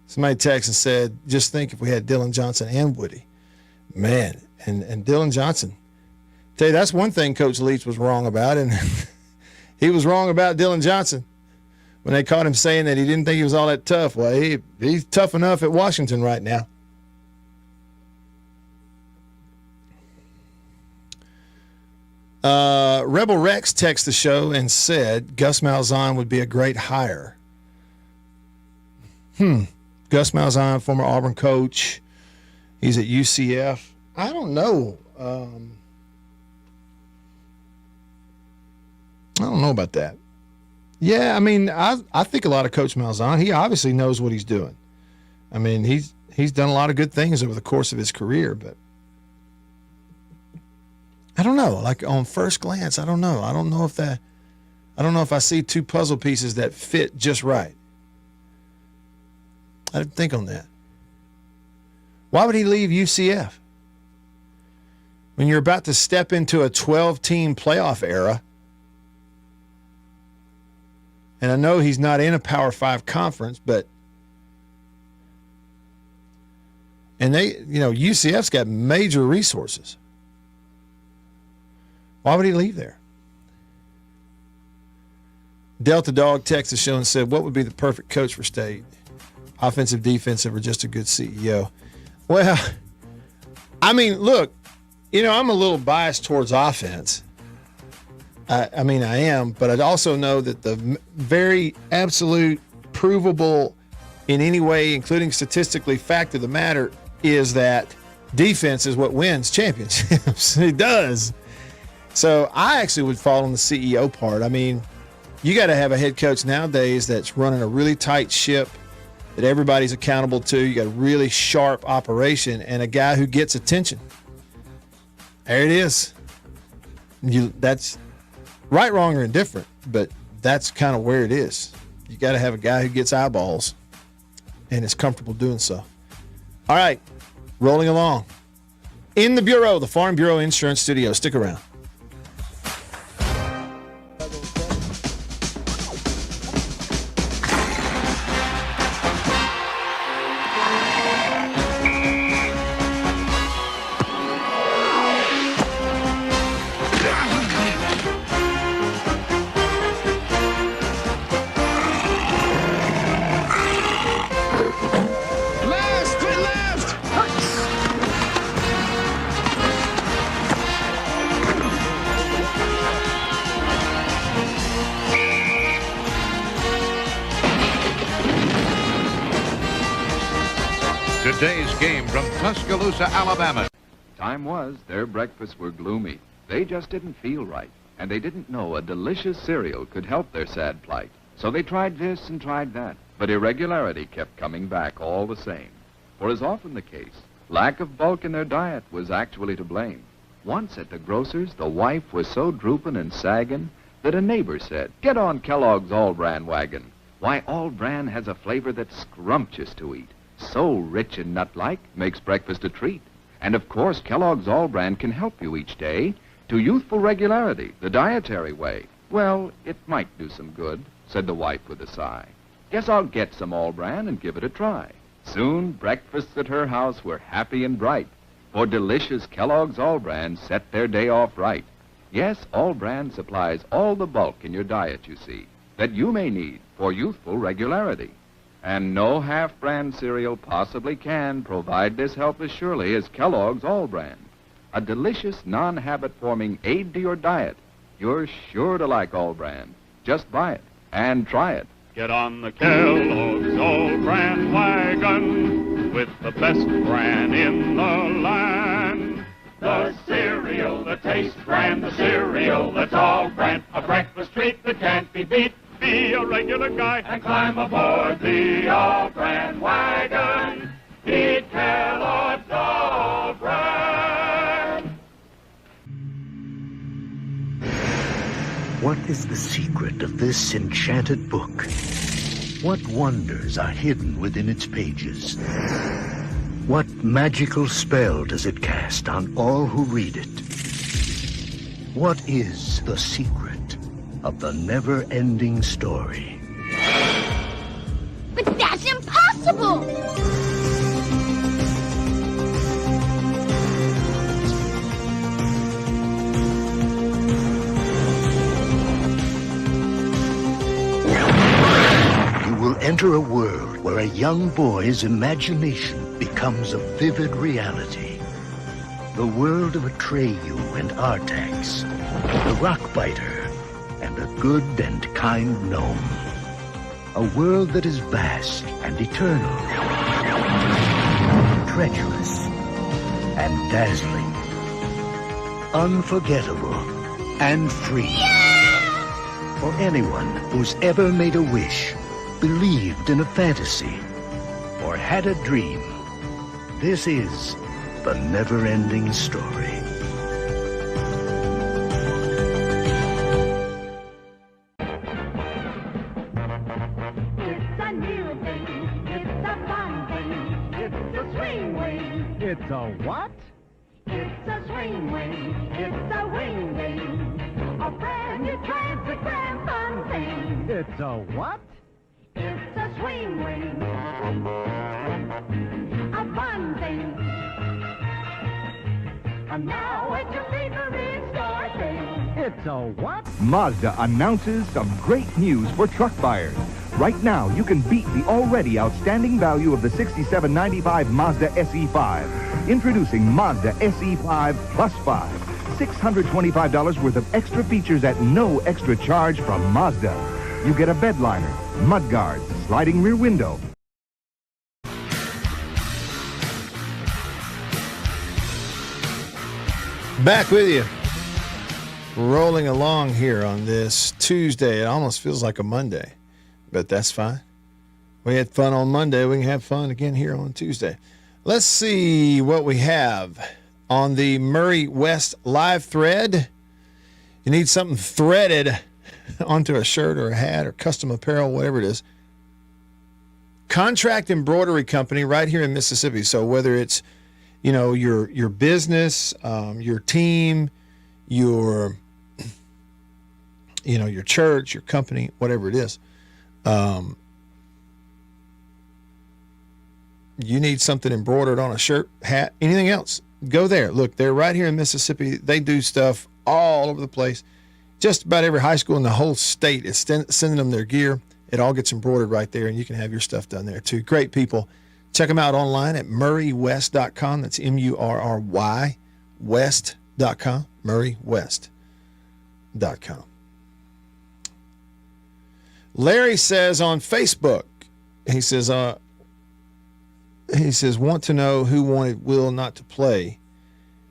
Somebody texted and said, just think if we had Dylan Johnson and Woody. Man, and Dylan Johnson. Tell you, that's one thing Coach Leach was wrong about, and he was wrong about Dylan Johnson when they caught him saying that he didn't think he was all that tough. Well, he's tough enough at Washington right now. Rebel Rex texted the show and said Gus Malzahn would be a great hire. Gus Malzahn, former Auburn coach. He's at UCF. I don't know. I don't know about that. Yeah, I mean, I think a lot of Coach Malzahn. He obviously knows what he's doing. I mean, he's done a lot of good things over the course of his career, but I don't know. Like on first glance, I don't know. I don't know if I see two puzzle pieces that fit just right. I didn't think on that. Why would he leave UCF? When you're about to step into a 12-team playoff era, and I know he's not in a Power 5 conference, but UCF's got major resources. Why would he leave there? Delta Dog texted the show and said, what would be the perfect coach for State? Offensive, defensive, or just a good CEO? Well, I mean, look, I'm a little biased towards offense. I mean, I am, but I also know that the very absolute, provable in any way, including statistically, fact of the matter is that defense is what wins championships. It does. So I actually would fall on the CEO part. I mean, you got to have a head coach nowadays that's running a really tight ship that everybody's accountable to. You got a really sharp operation and a guy who gets attention. There it is. That's right, wrong, or indifferent, but that's kind of where it is. You got to have a guy who gets eyeballs and is comfortable doing so. All right, rolling along. In the Bureau, the Farm Bureau Insurance Studio. Stick around. Today's game from Tuscaloosa, Alabama. Time was their breakfasts were gloomy. They just didn't feel right, and they didn't know a delicious cereal could help their sad plight. So they tried this and tried that, but irregularity kept coming back all the same. For as often the case, lack of bulk in their diet was actually to blame. Once at the grocer's, the wife was so drooping and sagging that a neighbor said, "Get on Kellogg's All-Bran wagon. Why, All-Bran has a flavor that's scrumptious to eat. So rich and nut-like, makes breakfast a treat. And of course, Kellogg's All-Bran can help you each day to youthful regularity, the dietary way." "Well, it might do some good," said the wife with a sigh. "Guess I'll get some All-Bran and give it a try." Soon, breakfasts at her house were happy and bright, for delicious Kellogg's All-Bran set their day off right. Yes, All-Bran supplies all the bulk in your diet, you see, that you may need for youthful regularity. And no half-brand cereal possibly can provide this help as surely as Kellogg's All-Bran. A delicious, non-habit-forming aid to your diet. You're sure to like All-Bran. Just buy it and try it. Get on the Kellogg's All-Bran wagon with the best bran in the land. The cereal that tastes grand, the cereal that's all bran, a breakfast treat that can't be beat. Be a regular guy and climb aboard the All-Bran wagon. Eat Kellogg's All-Bran. What is the secret of this enchanted book? What wonders are hidden within its pages? What magical spell does it cast on all who read it? What is the secret of the never-ending story? But that's impossible! You will enter a world where a young boy's imagination becomes a vivid reality. The world of Atreyu and Artax, the Rockbiter, and a good and kind gnome. A world that is vast and eternal, treacherous and dazzling, unforgettable and free. For anyone who's ever made a wish, believed in a fantasy, or had a dream, this is the never-ending story. It's a new thing. It's a fun thing. It's a swing wing. It's a what? It's a swing wing. It's a wing wing. A brand new classic grand fun thing. It's a what? It's a swing wing. A fun thing. And now it's your favorite store thing. It's a what? Mazda announces some great news for truck buyers. Right now, you can beat the already outstanding value of the $67.95 Mazda SE5. Introducing Mazda SE5 Plus 5. $625 worth of extra features at no extra charge from Mazda. You get a bed liner, mud guards, sliding rear window. Back with you. Rolling along here on this Tuesday. It almost feels like a Monday, but that's fine. We had fun on Monday. We can have fun again here on Tuesday. Let's see what we have on the Murray West live thread. You need something threaded onto a shirt or a hat or custom apparel, whatever it is. Contract embroidery company right here in Mississippi. So whether it's, you know, your business, your team, your church, your company, whatever it is, you need something embroidered on a shirt, hat, anything else, go there. Look, they're right here in Mississippi. They do stuff all over the place. Just about every high school in the whole state is sending them their gear. It all gets embroidered right there, and you can have your stuff done there too. Great people. Check them out online at murraywest.com. That's MURRY West.com. murraywest.com. Larry says on Facebook, he says, want to know who wanted Will not to play.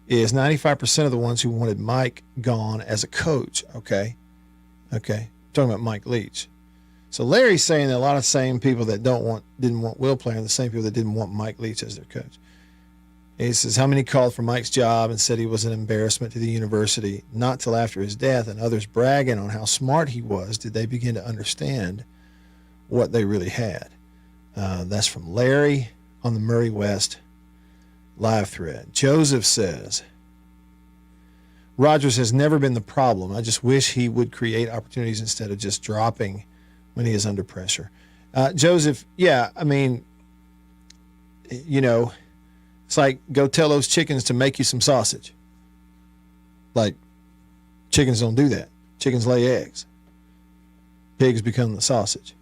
Is 95% of the ones who wanted Mike gone as a coach. Okay. Talking about Mike Leach. So Larry's saying that a lot of the same people that didn't want Will playing are the same people that didn't want Mike Leach as their coach. He says, how many called for Mike's job and said he was an embarrassment to the university? Not till after his death and others bragging on how smart he was did they begin to understand what they really had. That's from Larry on the Murray West live thread. Joseph says, Rodgers has never been the problem. I just wish he would create opportunities instead of just dropping when he is under pressure. Joseph, yeah, I mean, you know, it's like go tell those chickens to make you some sausage. Like, chickens don't do that. Chickens lay eggs. Pigs become the sausage.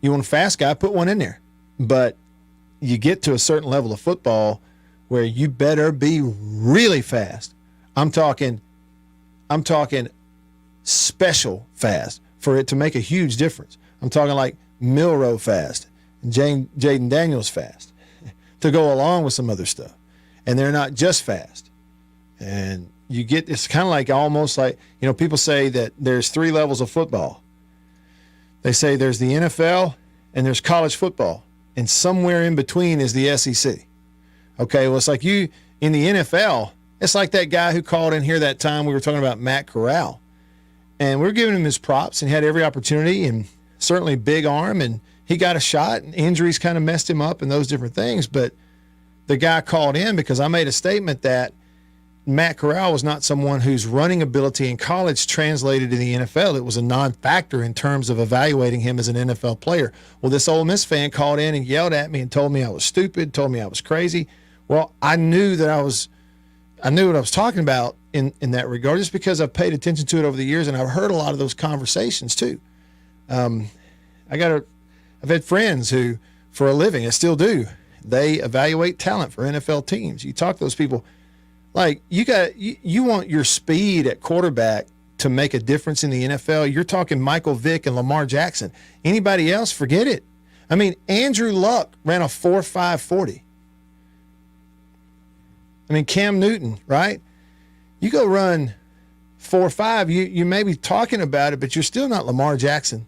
You want a fast guy, put one in there. But you get to a certain level of football where you better be really fast. I'm talking special fast. for it to make a huge difference. I'm talking like Milroe fast, and Jaden Daniels fast, to go along with some other stuff. And they're not just fast. And you get, it's kind of like almost like, people say that there's 3 levels of football. They say there's the NFL and there's college football, and somewhere in between is the SEC. Okay, well, it's like you in the NFL, it's like that guy who called in here that time we were talking about Matt Corral. And we were giving him his props, and he had every opportunity, and certainly big arm, and he got a shot, and injuries kind of messed him up and those different things. But the guy called in because I made a statement that Matt Corral was not someone whose running ability in college translated to the NFL. It was a non-factor in terms of evaluating him as an NFL player. Well, this Ole Miss fan called in and yelled at me and told me I was stupid, told me I was crazy. Well, I knew what I was talking about in that regard, just because I've paid attention to it over the years, and I've heard a lot of those conversations too. I've had friends who, for a living, I still do, they evaluate talent for NFL teams. You talk to those people, like you want your speed at quarterback to make a difference in the NFL. You're talking Michael Vick and Lamar Jackson. Anybody else, forget it. I mean, Andrew Luck ran a 4.5 40. I mean, Cam Newton, right? You go run 4.5, you may be talking about it, but you're still not Lamar Jackson.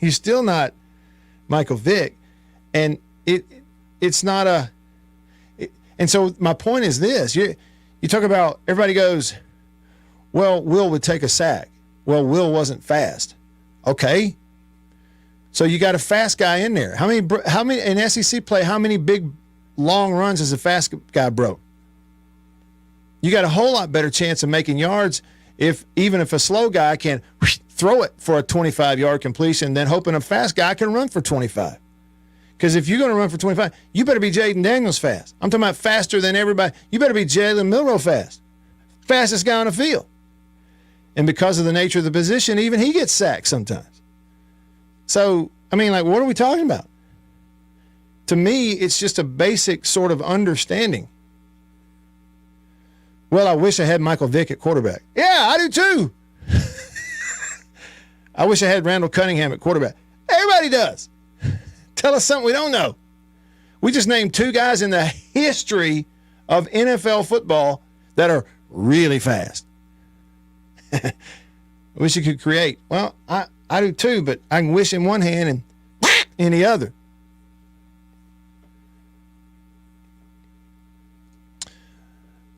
You're still not Michael Vick. And it's not a – and so my point is this. You talk about – everybody goes, well, Will would take a sack. Well, Will wasn't fast. Okay. So you got a fast guy in there. How many in SEC play, how many big, long runs has a fast guy broke? You got a whole lot better chance of making yards even if a slow guy can throw it for a 25-yard completion than hoping a fast guy can run for 25. Because if you're going to run for 25, you better be Jaden Daniels fast. I'm talking about faster than everybody. You better be Jalen Milroe fast. Fastest guy on the field. And because of the nature of the position, even he gets sacked sometimes. So, I mean, like, what are we talking about? To me, it's just a basic sort of understanding. Well, I wish I had Michael Vick at quarterback. Yeah, I do too. I wish I had Randall Cunningham at quarterback. Everybody does. Tell us something we don't know. We just named 2 guys in the history of NFL football that are really fast. I wish you could create. Well, I do too, but I can wish in one hand and in the other.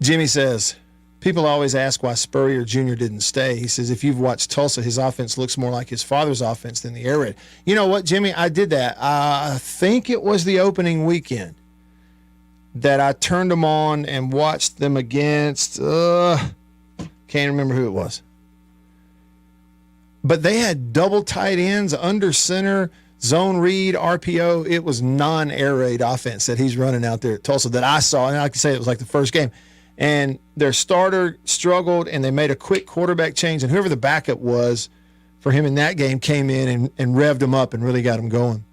Jimmy says, people always ask why Spurrier Jr. didn't stay. He says, if you've watched Tulsa, his offense looks more like his father's offense than the air raid. You know what, Jimmy? I did that. I think it was the opening weekend that I turned them on and watched them against, can't remember who it was. But they had double tight ends, under center, zone read, RPO. It was non-air raid offense that he's running out there at Tulsa that I saw. And I can say it was like the first game. And their starter struggled, and they made a quick quarterback change. And whoever the backup was for him in that game came in and revved him up and really got him going.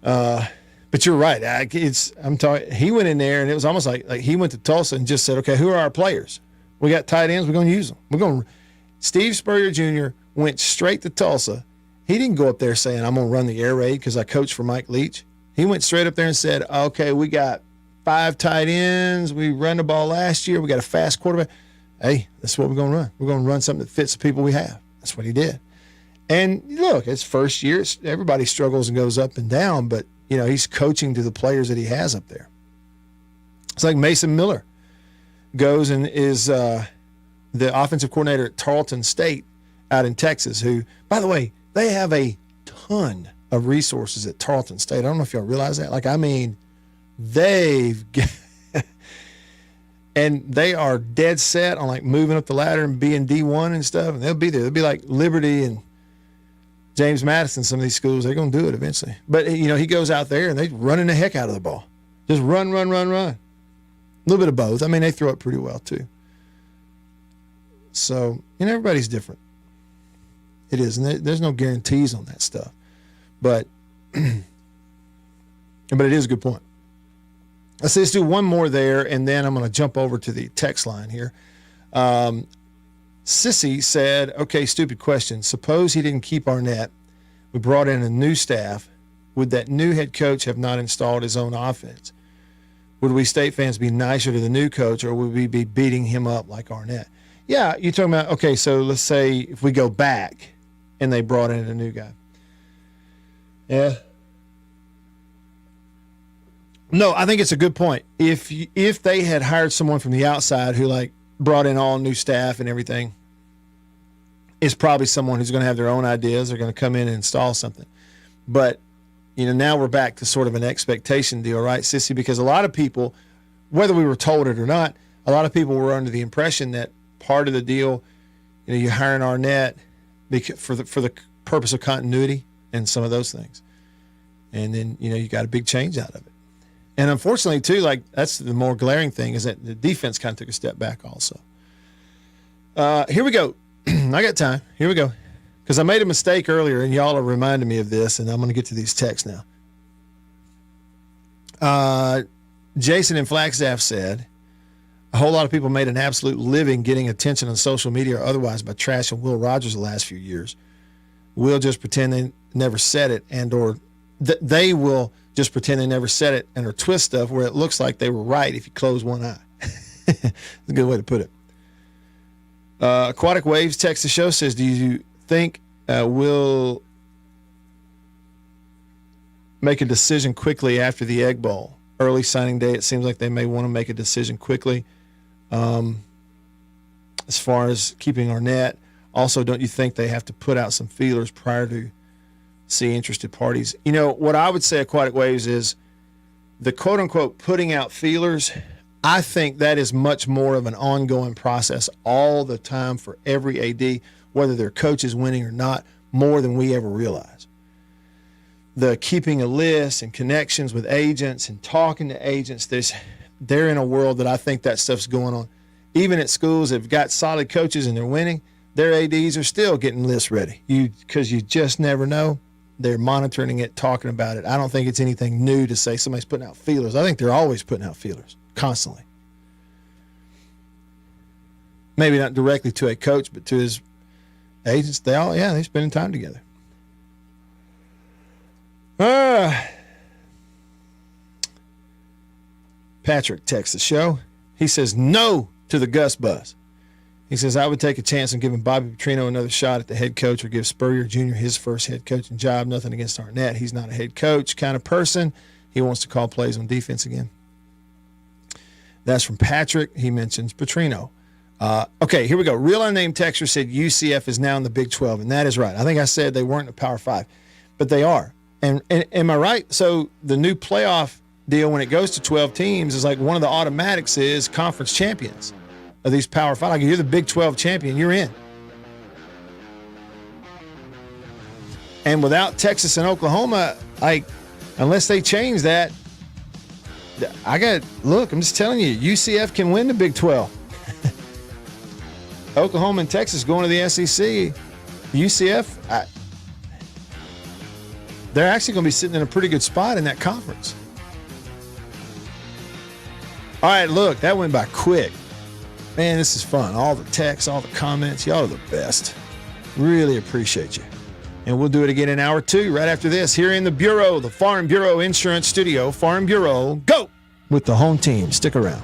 But you're right. He went in there, and it was almost like he went to Tulsa and just said, okay, who are our players? We got tight ends. We're going to use them. Steve Spurrier Jr. went straight to Tulsa. He didn't go up there saying, I'm going to run the air raid because I coached for Mike Leach. He went straight up there and said, okay, we got 5 tight ends. We ran the ball last year. We got a fast quarterback. Hey, that's what we're going to run. We're going to run something that fits the people we have. That's what he did. And look, it's first year. Everybody struggles and goes up and down, but he's coaching to the players that he has up there. It's like Mason Miller goes and is the offensive coordinator at Tarleton State out in Texas, who, by the way, they have a ton of resources at Tarleton State. I don't know if y'all realize that. And they are dead set on moving up the ladder and being D1 and stuff. And they'll be there. They'll be like Liberty and James Madison, some of these schools. They're going to do it eventually. But, he goes out there and they're running the heck out of the ball. Just run. A little bit of both. I mean, they throw it pretty well too. So, everybody's different. It is. And there's no guarantees on that stuff. But it is a good point. Let's do one more there, and then I'm going to jump over to the text line here. Sissy said, okay, stupid question. Suppose he didn't keep Arnett. We brought in a new staff. Would that new head coach have not installed his own offense? Would we State fans be nicer to the new coach, or would we be beating him up like Arnett? Yeah, you're talking about, okay, so let's say if we go back and they brought in a new guy. Yeah. No, I think it's a good point. If they had hired someone from the outside who, like, brought in all new staff and everything, it's probably someone who's going to have their own ideas. They're going to come in and install something. But, now we're back to sort of an expectation deal, right, Sissy? Because a lot of people, whether we were told it or not, a lot of people were under the impression that part of the deal, you hire an Arnett for the purpose of continuity and some of those things. And then, you got a big change out of it. And unfortunately, too, like, that's the more glaring thing, is that the defense kind of took a step back also. Here we go. I got time. Here we go. Because I made a mistake earlier, and y'all are reminding me of this, and I'm going to get to these texts now. Jason in Flagstaff said, a whole lot of people made an absolute living getting attention on social media or otherwise by trashing Will Rogers the last few years. We'll just pretend they never said it, they will just pretend they never said it and or twist stuff where it looks like they were right if you close one eye. That's a good way to put it. Aquatic Waves text the show, says, do you think we'll make a decision quickly after the Egg Bowl? Early signing day, it seems like they may want to make a decision quickly as far as keeping Arnett. Also, don't you think they have to put out some feelers prior to see interested parties? What I would say, Aquatic Waves, is the quote-unquote putting out feelers, I think that is much more of an ongoing process all the time for every AD, whether their coach is winning or not, more than we ever realize. The keeping a list and connections with agents and talking to agents, they're in a world that I think that stuff's going on. Even at schools that have got solid coaches and they're winning, their ADs are still getting lists ready. Because you just never know. They're monitoring it, talking about it. I don't think it's anything new to say somebody's putting out feelers. I think they're always putting out feelers, constantly. Maybe not directly to a coach, but to his agents. They're spending time together. Patrick texts the show. He says no to the Gus buzz. He says, I would take a chance on giving Bobby Petrino another shot at the head coach, or give Spurrier Jr. his first head coaching job. Nothing against Arnett. He's not a head coach kind of person. He wants to call plays on defense again. That's from Patrick. He mentions Petrino. Okay, here we go. Real unnamed texter said UCF is now in the Big 12, and that is right. I think I said they weren't in the Power 5, but they are. And am I right? So the new playoff deal, when it goes to 12 teams, is like one of the automatics is conference champions of these Power 5. Like, you're the Big 12 champion, you're in. And without Texas and Oklahoma, like, unless they change that, I'm just telling you, UCF can win the Big 12. Oklahoma and Texas going to the SEC. UCF, they're actually going to be sitting in a pretty good spot in that conference. All right, look, that went by quick. Man, this is fun. All the texts, all the comments, y'all are the best. Really appreciate you. And we'll do it again in hour 2 right after this here in the Bureau, the Farm Bureau Insurance Studio. Farm Bureau, go with the home team. Stick around.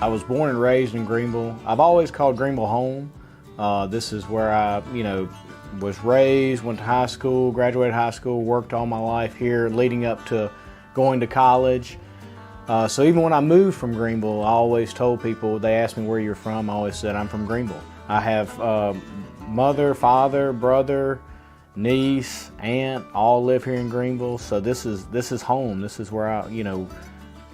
I was born and raised in Greenville. I've always called Greenville home. This is where I, was raised, went to high school, graduated high school, worked all my life here leading up to going to college. So even when I moved from Greenville, I always told people, they asked me where you're from, I always said I'm from Greenville. I have mother, father, brother, niece, aunt, all live here in Greenville. So this is home. This is where I,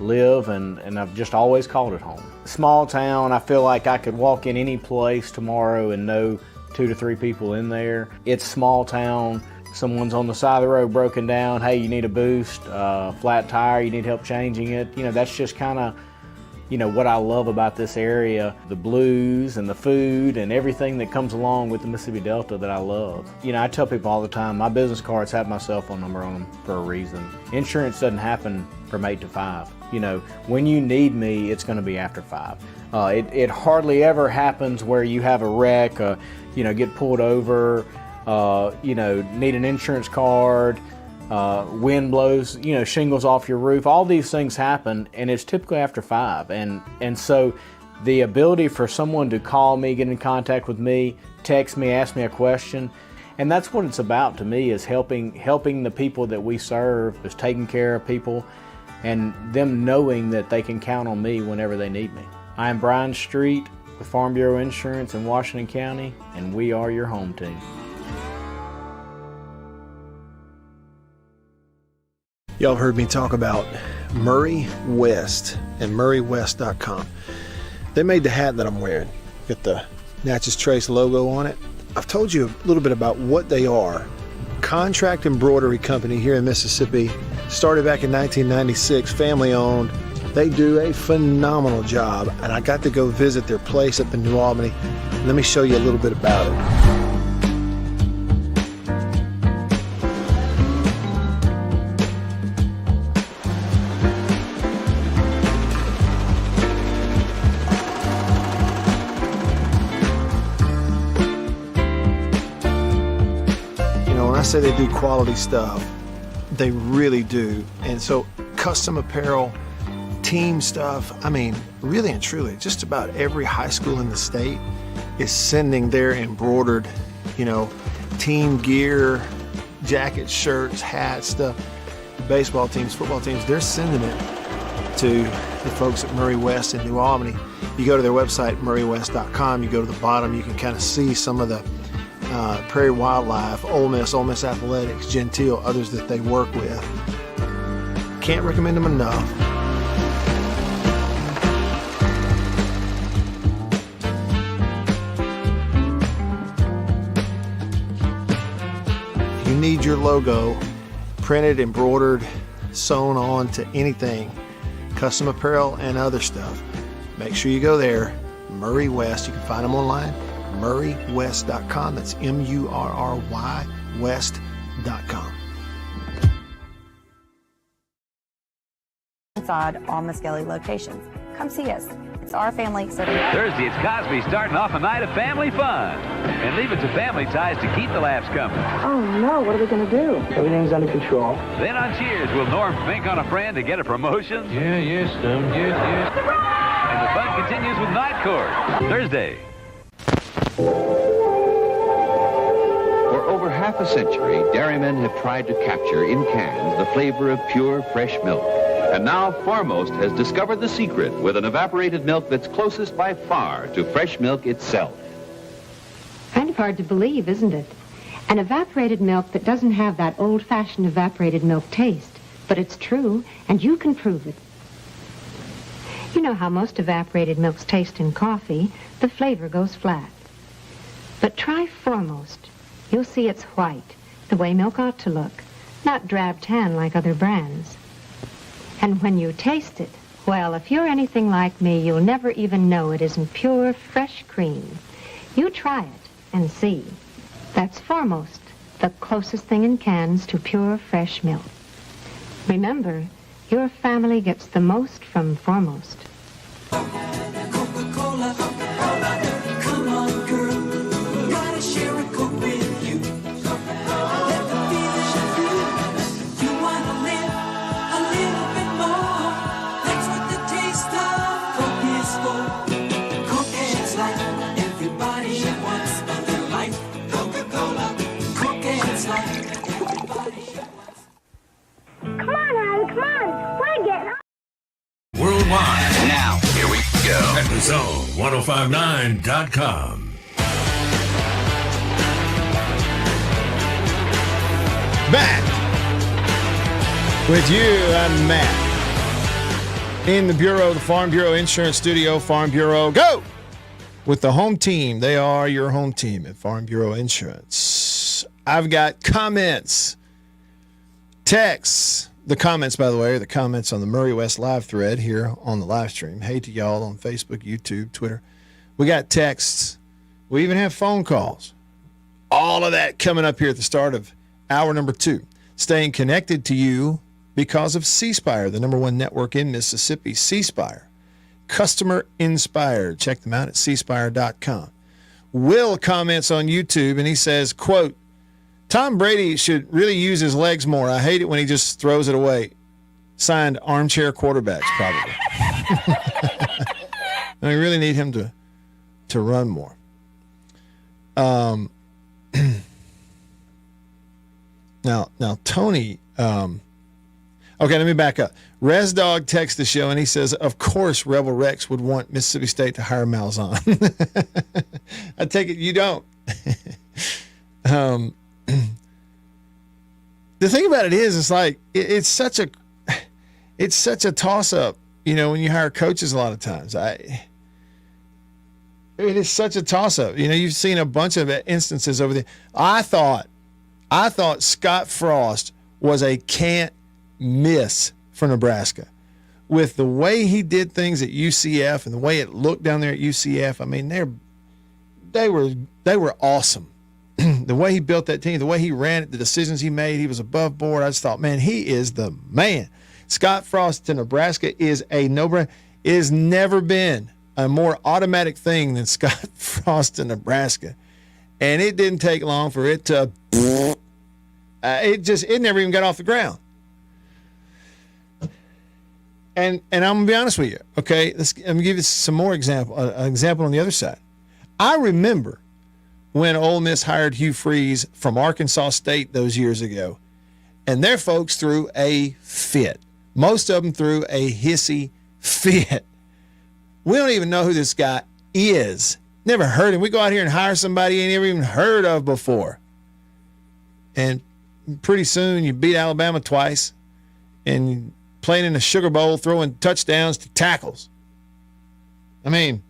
live, and I've just always called it home. Small town, I feel like I could walk in any place tomorrow and know 2 to 3 people in there. It's small town. Someone's on the side of the road broken down. Hey, you need a boost, flat tire, you need help changing it. That's just kind of, what I love about this area, the blues and the food and everything that comes along with the Mississippi Delta that I love. I tell people all the time, my business cards have my cell phone number on them for a reason. Insurance doesn't happen from 8 to 5. When you need me, it's going to be after 5. It hardly ever happens where you have a wreck, get pulled over, need an insurance card, wind blows, shingles off your roof. All these things happen, and it's typically after 5. And so the ability for someone to call me, get in contact with me, text me, ask me a question, and that's what it's about to me, is helping the people that we serve, is taking care of people, and them knowing that they can count on me whenever they need me. I am Brian Street with Farm Bureau Insurance in Washington County, and we are your home team. Y'all heard me talk about Murray West and MurrayWest.com. They made the hat that I'm wearing. Got the Natchez Trace logo on it. I've told you a little bit about what they are. Contract embroidery company here in Mississippi. Started back in 1996, family owned. They do a phenomenal job, and I got to go visit their place up in New Albany. Let me show you a little bit about it. When I say they do quality stuff, they really do. And so custom apparel, team stuff, really and truly, just about every high school in the state is sending their embroidered, team gear, jackets, shirts, hats, stuff. Baseball teams, football teams, they're sending it to the folks at Murray West in New Albany. You go to their website, MurrayWest.com, you go to the bottom, you can kind of see some of the Prairie Wildlife, Ole Miss Athletics, Gentile, others that they work with. Can't recommend them enough. If you need your logo printed, embroidered, sewn on to anything, custom apparel and other stuff, make sure you go there. Murray West, you can find them online. MurrayWest.com. That's MURRY West.com. Inside all Muskelly locations. Come see us. It's our family serving. Thursday, it's Cosby starting off a night of family fun. And leave it to Family Ties to keep the laughs coming. Oh no, what are we going to do? Everything's under control. Then on Cheers, will Norm think on a friend to get a promotion? Yes. And the fun continues with Night Court. Thursday. For over half a century, dairymen have tried to capture in cans the flavor of pure, fresh milk. And now Foremost has discovered the secret with an evaporated milk that's closest by far to fresh milk itself. Kind of hard to believe, isn't it? An evaporated milk that doesn't have that old-fashioned evaporated milk taste. But it's true, and you can prove it. You know how most evaporated milks taste in coffee. The flavor goes flat. But try Foremost. You'll see it's white, the way milk ought to look, not drab tan like other brands. And when you taste it, well, if you're anything like me, you'll never even know it isn't pure, fresh cream. You try it and see. That's Foremost, the closest thing in cans to pure, fresh milk. Remember, your family gets the most from Foremost. Coca-Cola, come on, girl, gotta share a Coke with you. Let the feeling through. You wanna live a little bit more. That's what the taste of Coke is for. 1059.com. Back with you, I'm Matt. In the Bureau, the Farm Bureau Insurance Studio, Farm Bureau, go! With the home team. They are your home team at Farm Bureau Insurance. I've got comments, texts. The comments, by the way, are the comments on the Murray West live thread here on the live stream. Hey to y'all on Facebook, YouTube, Twitter. We got texts. We even have phone calls. All of that coming up here at the start of hour number 2. Staying connected to you because of C-Spire, the #1 network in Mississippi. C-Spire, customer inspired. Check them out at cspire.com. Will comments on YouTube, and he says, quote, Tom Brady should really use his legs more. I hate it when he just throws it away. Signed, Armchair Quarterbacks, probably. We really need him to run more. Now, Tony, okay, let me back up. Res Dog texts the show, and he says, of course Rebel Rex would want Mississippi State to hire Malzahn. I take it you don't. The thing about it is, it's like, it's such a toss-up, when you hire coaches a lot of times. It is such a toss-up. You've seen a bunch of instances over there. I thought Scott Frost was a can't miss for Nebraska. With the way he did things at UCF and the way it looked down there at UCF, I mean, they were awesome. The way he built that team, the way he ran it, the decisions he made, he was above board. I just thought, man, he is the man. Scott Frost to Nebraska is a no-brainer. It has never been a more automatic thing than Scott Frost to Nebraska. And it didn't take long for it to it never even got off the ground. And I'm gonna be honest with you, okay? Let me give you some more example. An example on the other side. I remember when Ole Miss hired Hugh Freeze from Arkansas State those years ago, and their folks threw a fit. Most of them threw a hissy fit. We don't even know who this guy is. Never heard him. We go out here and hire somebody you ain't never even heard of before. And pretty soon you beat Alabama twice and playing in the Sugar Bowl, throwing touchdowns to tackles. I mean,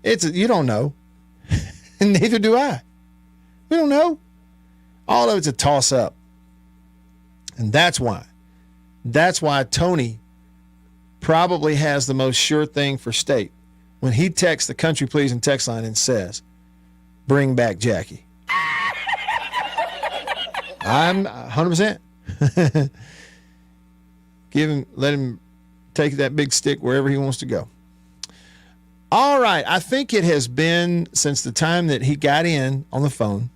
you don't know. And neither do I. We don't know. All of it's a toss-up. And that's why Tony probably has the most sure thing for State when he texts the Country Pleasing text line and says, bring back Jackie. I'm 100%. Let him take that big stick wherever he wants to go. All right. I think it has been since the time that he got in on the phone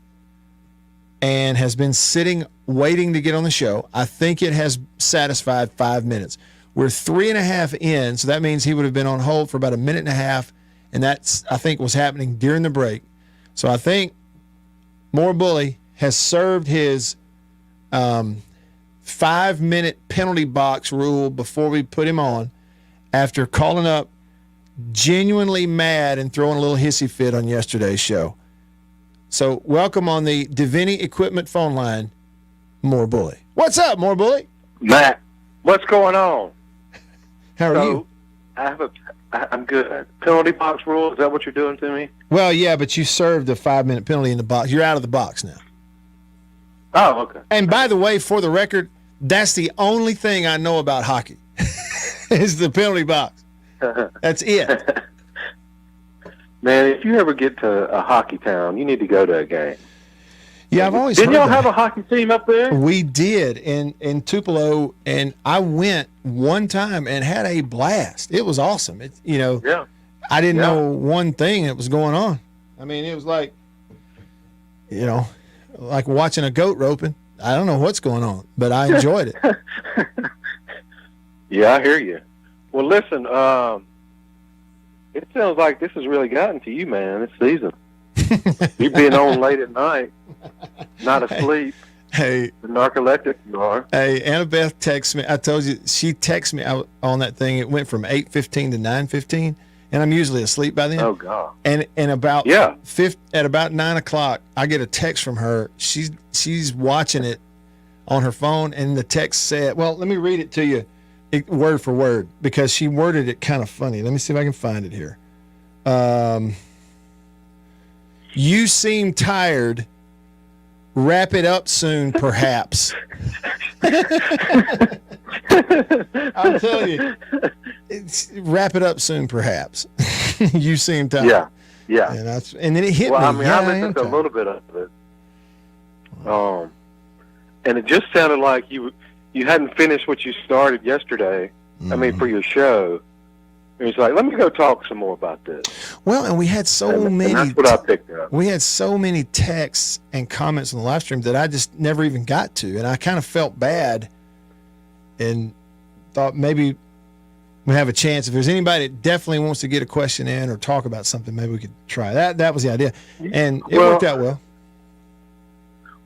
and has been sitting, waiting to get on the show. I think it has satisfied 5 minutes. We're 3.5 in, so that means he would have been on hold for about a minute and a half, and that's, I think, was happening during the break. So I think More Bully has served his 5-minute penalty box rule before we put him on after calling up genuinely mad and throwing a little hissy fit on yesterday's show. So welcome on the Davini Equipment phone line, More Bully. What's up, More Bully? Matt, what's going on? How are you? I'm good. Penalty box rule, is that what you're doing to me? Well, yeah, but you served a 5-minute penalty in the box. You're out of the box now. Oh, okay. And by the way, for the record, that's the only thing I know about hockey is the penalty box. That's it. Man, if you ever get to a hockey town, you need to go to a game. Yeah, I've always Didn't heard y'all that. have a hockey team up there? We did in Tupelo, and I went one time and had a blast. It was awesome. Yeah. I didn't know one thing that was going on. I mean, it was like, like watching a goat roping. I don't know what's going on, but I enjoyed it. Yeah, I hear you. Well, listen, it sounds like this has really gotten to you, man, this season. You've been on late at night, not asleep. Hey. The narcoleptic you are. Hey, Annabeth texts me. I told you, she texted me on that thing. It went from 8:15 to 9:15, and I'm usually asleep by then. Oh God! And about at about 9 o'clock, I get a text from her. She's watching it on her phone, and the text said, "Well, let me read it to you, word for word, because she worded it kind of funny. Let me see if I can find it here. You seem tired. Wrap it up soon, perhaps." I'll tell you, wrap it up soon, perhaps. You seem tired. Yeah. And then it hit me. I mean, I listened to a little bit of it, and it just sounded like you hadn't finished what you started yesterday. I mean, for your show. And he's like, "Let me go talk some more about this." Well, and we had so many. And that's what I picked up. We had so many texts and comments on the live stream that I just never even got to, and I kind of felt bad, and thought maybe we have a chance. If there's anybody that definitely wants to get a question in or talk about something, maybe we could try that. That was the idea, and it worked out well.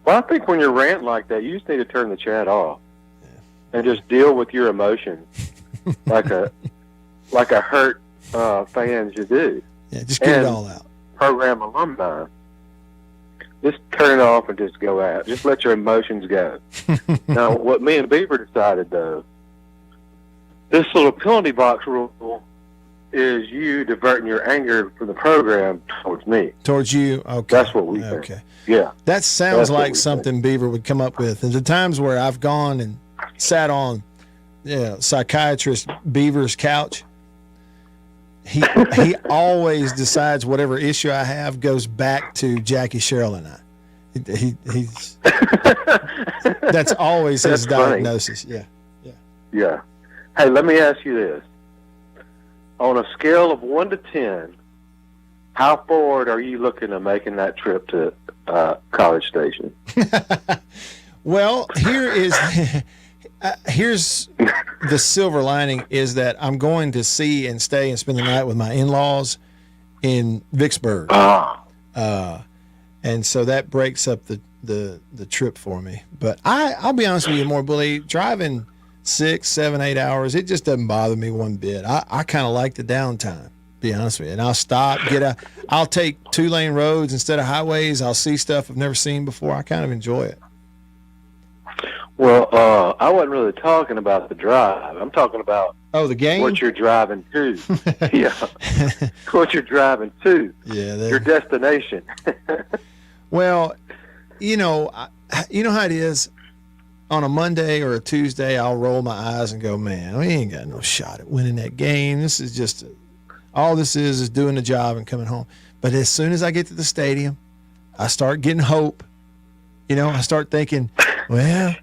Well, I think when you're ranting like that, you just need to turn the chat off and just deal with your emotions like a hurt fan should do. Yeah, just get it all out. Program alumni, just turn it off and just go out. Just let your emotions go. Now, what me and Beaver decided, though, this little penalty box rule is you diverting your anger from the program towards me. Towards you? Okay. That's what we think. Okay. Yeah. That sounds like something Beaver would come up with. And the times where I've gone and sat on psychiatrist Beaver's couch, he always decides whatever issue I have goes back to Jackie, Cheryl, and I. He's that's always his diagnosis. Funny. Yeah. Hey, let me ask you this: on a scale of 1 to 10, how forward are you looking at making that trip to College Station? Well, here's the silver lining is that I'm going to see and stay and spend the night with my in-laws in Vicksburg. And so that breaks up the trip for me. But I'll be honest with you, more Bully, driving 6, 7, 8 hours, it just doesn't bother me one bit. I kind of like the downtime, be honest with you. And I'll stop, I'll take 2-lane roads instead of highways. I'll see stuff I've never seen before. I kind of enjoy it. Well, I wasn't really talking about the drive. I'm talking about the game? What you're driving to. Yeah. What you're driving to. Yeah. Your destination. Well, you know how it is. On a Monday or a Tuesday, I'll roll my eyes and go, man, we ain't got no shot at winning that game. This is just all this is doing the job and coming home. But as soon as I get to the stadium, I start getting hope. I start thinking, well,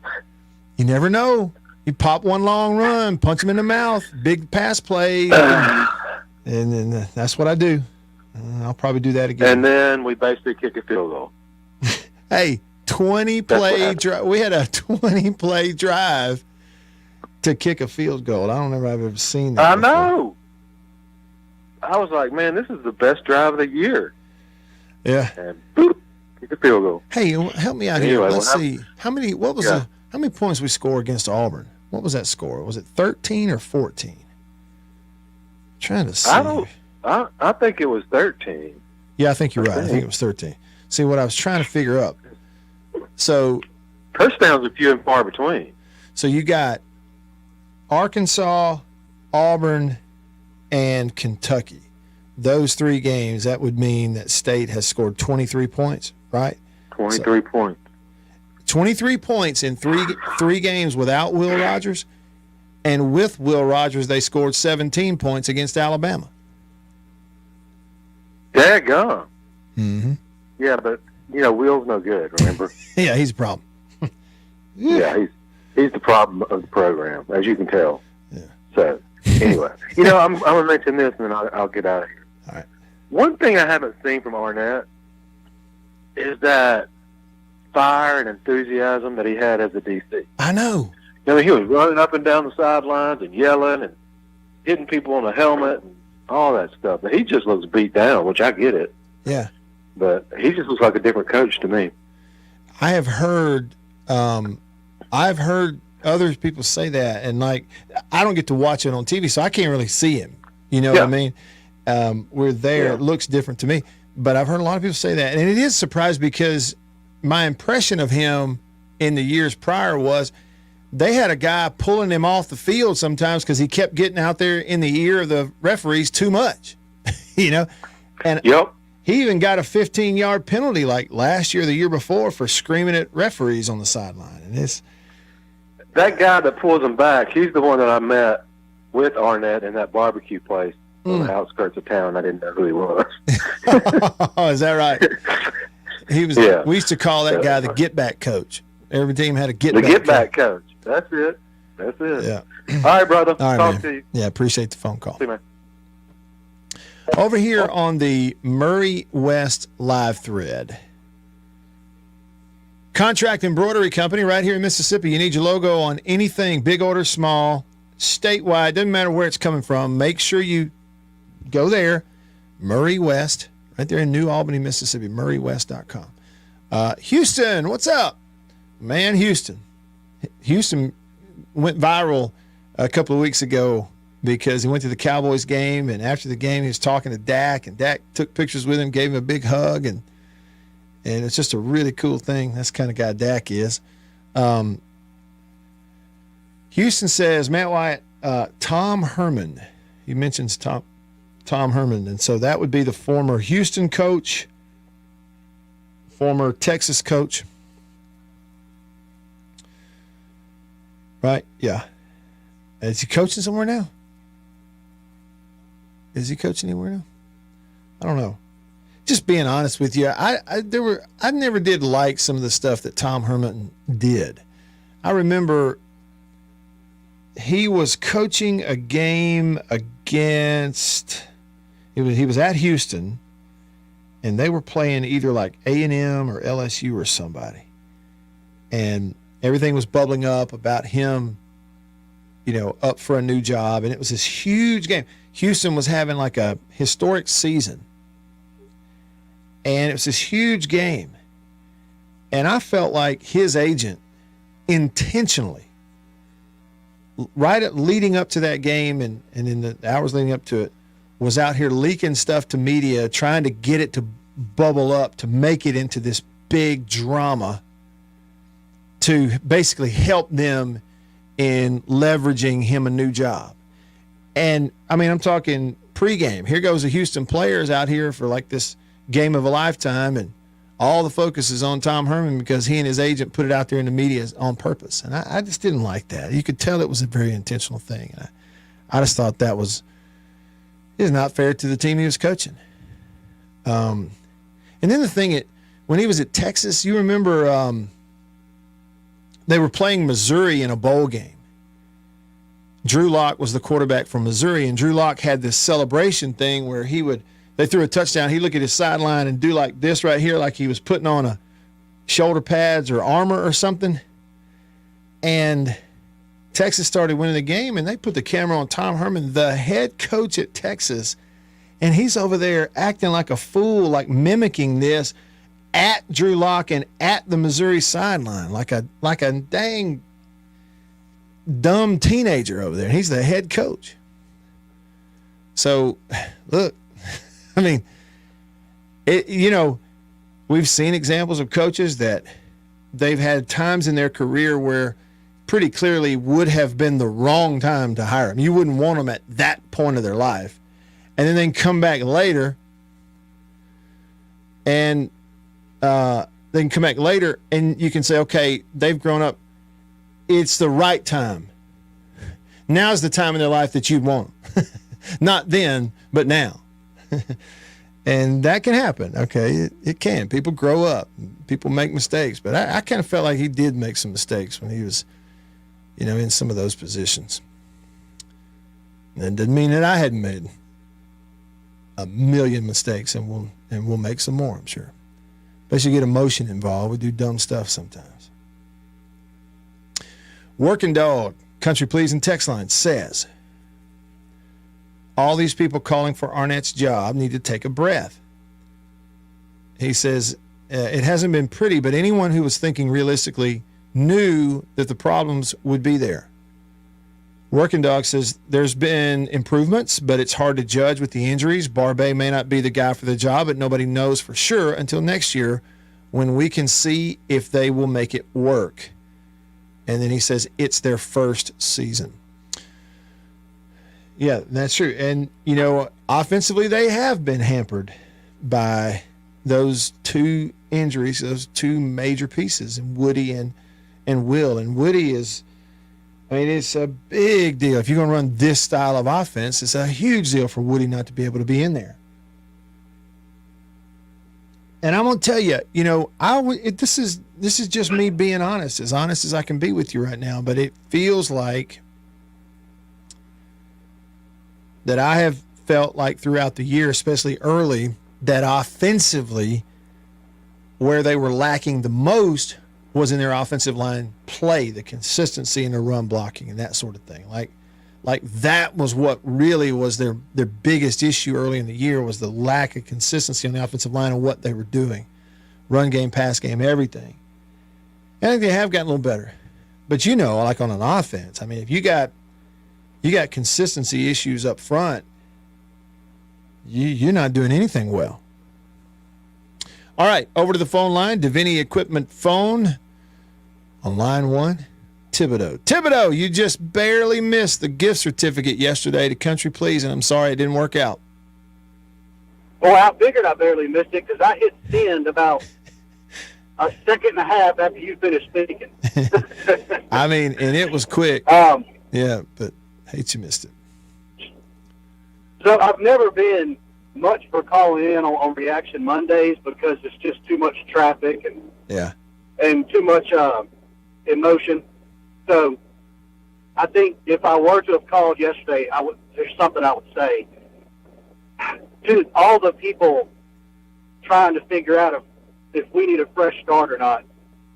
you never know. You pop one long run, punch him in the mouth, big pass play, and then that's what I do. I'll probably do that again. And then we basically kick a field goal. Hey, 20-play drive. We had a 20-play drive to kick a field goal. I don't know if I've ever seen that. I know. I was like, man, this is the best drive of the year. Yeah. And boop, kick a field goal. Hey, help me out here. Let's see. How many points we score against Auburn? What was that score? Was it 13 or 14? I'm trying to see. I think it was 13. Yeah, I think you're right. I think it was 13. See, what I was trying to figure up. So touchdowns are few and far between. So you got Arkansas, Auburn, and Kentucky. Those 3 games, that would mean that State has scored 23 points, right? 23 points. 23 points in three games without Will Rogers, and with Will Rogers, they scored 17 points against Alabama. Daggone. Mm-hmm. Yeah, but Will's no good. Remember? Yeah, he's a problem. Yeah, he's the problem of the program, as you can tell. Yeah. So anyway, I'm gonna mention this, and then I'll get out of here. All right. One thing I haven't seen from Arnett is that fire and enthusiasm that he had as a DC. I know. He was running up and down the sidelines and yelling and hitting people on the helmet and all that stuff. But he just looks beat down, which I get it. Yeah. But he just looks like a different coach to me. I have heard other people say that, and I don't get to watch it on TV, so I can't really see him. You know what I mean? we're there. Yeah. It looks different to me. But I've heard a lot of people say that. And it is surprised because my impression of him in the years prior was they had a guy pulling him off the field sometimes because he kept getting out there in the ear of the referees too much, you know? And he even got a 15-yard penalty like last year or the year before for screaming at referees on the sideline. And it's that guy that pulls him back, he's the one that I met with Arnett in that barbecue place on the outskirts of town. I didn't know who he was. Oh, is that right? He was. Yeah. We used to call that guy the get-back coach. Every team had a The get-back get-back coach. That's it. That's it. Yeah. All right, brother. All right, Talk man. to you. Yeah, appreciate the phone call. See you, man. Over here on the Murray West live thread. Contract embroidery company right here in Mississippi. You need your logo on anything, big order, small, statewide. Doesn't matter where it's coming from. Make sure you go there. Murray West, right there in New Albany, Mississippi. MurrayWest.com. Houston, what's up? Man, Houston went viral a couple of weeks ago because he went to the Cowboys game, and after the game he was talking to Dak, and Dak took pictures with him, gave him a big hug, and it's just a really cool thing. That's the kind of guy Dak is. Houston says, Matt Wyatt, Tom Herman. He mentions Tom Herman, and so that would be the former Houston coach, former Texas coach. Right? Yeah. Is he coaching somewhere now? Is he coaching anywhere now? I don't know. Just being honest with you, I never did like some of the stuff that Tom Herman did. I remember he was coaching a game against he was at Houston, and they were playing either like A&M or LSU or somebody. And everything was bubbling up about him, up for a new job. And it was this huge game. Houston was having like a historic season. And it was this huge game. And I felt like his agent intentionally, leading up to that game and in the hours leading up to it, was out here leaking stuff to media, trying to get it to bubble up, to make it into this big drama, to basically help them in leveraging him a new job. And, I'm talking pregame. Here goes the Houston players out here for like this game of a lifetime, and all the focus is on Tom Herman because he and his agent put it out there in the media on purpose. And I just didn't like that. You could tell it was a very intentional thing. And I just thought that was not fair to the team he was coaching. And then the thing, when he was at Texas, you remember they were playing Missouri in a bowl game. Drew Lock was the quarterback from Missouri, and Drew Lock had this celebration thing where they threw a touchdown, he'd look at his sideline and do like this right here, like he was putting on a shoulder pads or armor or something. And Texas started winning the game, and they put the camera on Tom Herman, the head coach at Texas, and he's over there acting like a fool, like mimicking this at Drew Lock and at the Missouri sideline, like a dang dumb teenager over there. He's the head coach. So, look, we've seen examples of coaches that they've had times in their career where pretty clearly would have been the wrong time to hire them. You wouldn't want them at that point of their life. And then they can come back later and and you can say, okay, they've grown up. It's the right time. Now's the time in their life that you'd want them. Not then, but now. And that can happen. Okay, it can. People grow up. People make mistakes. But I kind of felt like he did make some mistakes when he was, in some of those positions. That doesn't mean that I hadn't made a million mistakes, and we'll make some more, I'm sure. Especially get emotion involved. We do dumb stuff sometimes. Working Dog, Country Pleasing text line says, all these people calling for Arnett's job need to take a breath. He says, it hasn't been pretty, but anyone who was thinking realistically knew that the problems would be there. Working Dog says there's been improvements, but it's hard to judge with the injuries. Barbet may not be the guy for the job, but nobody knows for sure until next year when we can see if they will make it work. And then he says it's their first season. Yeah, that's true. And, offensively, they have been hampered by those two injuries, those two major pieces, and Woody and Will. And Woody is, it's a big deal. If you're going to run this style of offense, it's a huge deal for Woody not to be able to be in there. And I'm going to tell you, this is just me being honest as I can be with you right now, but it feels like that I have felt like throughout the year, especially early, that offensively, where they were lacking the most was in their offensive line play, the consistency in their run blocking and that sort of thing. Like that was what really was their biggest issue early in the year, was the lack of consistency on the offensive line and what they were doing. Run game, pass game, everything. And I think they have gotten a little better. But like on an offense, if you got consistency issues up front, you're not doing anything well. All right, over to the phone line, Davini Equipment phone on line 1, Thibodeau. Thibodeau, you just barely missed the gift certificate yesterday to Country Please, and I'm sorry it didn't work out. Well, I figured I barely missed it because I hit send about a second and a half after you finished speaking. And it was quick. Yeah, but hate you missed it. So I've never been much for calling in on Reaction Mondays because it's just too much traffic and too much emotion. So I think if I were to have called yesterday, there's something I would say to all the people trying to figure out if we need a fresh start or not.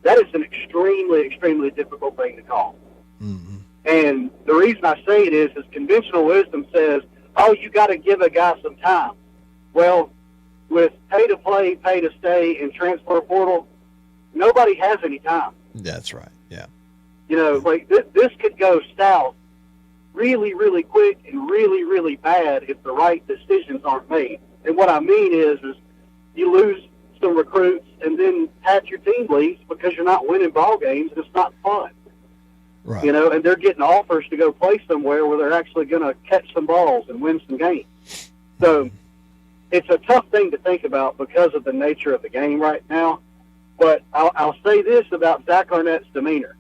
That is an extremely, extremely difficult thing to call. Mm-hmm. And the reason I say it is conventional wisdom says, oh, you got to give a guy some time. Well, with pay to play, pay to stay, and transfer portal, nobody has any time. That's right. Yeah. This could go south really, really quick and really, really bad if the right decisions aren't made. And what I mean is you lose some recruits and then half your team leaves because you're not winning ball games and it's not fun. Right. And they're getting offers to go play somewhere where they're actually going to catch some balls and win some games. So it's a tough thing to think about because of the nature of the game right now. But I'll say this about Zach Arnett's demeanor.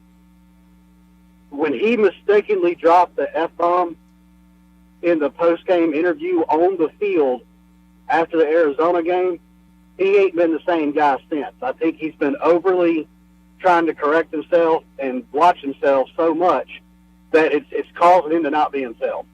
When he mistakenly dropped the F-bomb in the post-game interview on the field after the Arizona game, he ain't been the same guy since. I think he's been overly trying to correct himself and watch himself so much that it's causing him to not be himself.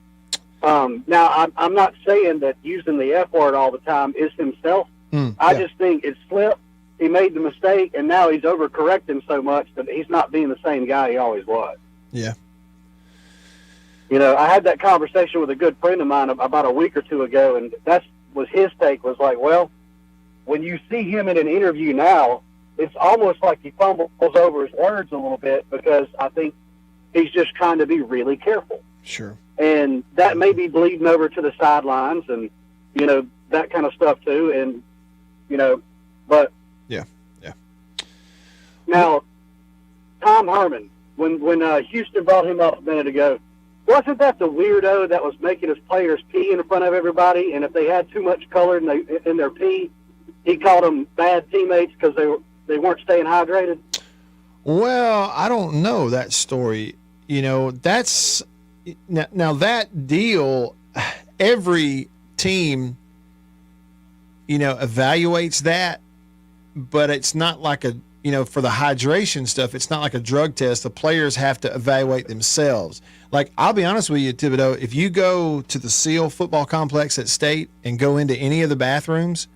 Now, I'm not saying that using the F word all the time is himself. I just think it slipped. He made the mistake, and now he's overcorrecting so much that he's not being the same guy he always was. Yeah. I had that conversation with a good friend of mine about a week or two ago, and that was his take, was like, well, when you see him in an interview now, it's almost like he fumbles over his words a little bit because I think he's just trying to be really careful. Sure. And that may be bleeding over to the sidelines and, that kind of stuff too. And, but. Yeah. Now, Tom Herman, when Houston brought him up a minute ago, wasn't that the weirdo that was making his players pee in front of everybody? And if they had too much color in their pee, he called them bad teammates because they weren't staying hydrated? Well, I don't know that story. That's now that deal, every team, evaluates that, but it's not like for the hydration stuff, it's not like a drug test. The players have to evaluate themselves. Like, I'll be honest with you, Thibodeau, if you go to the SEAL football complex at State and go into any of the bathrooms,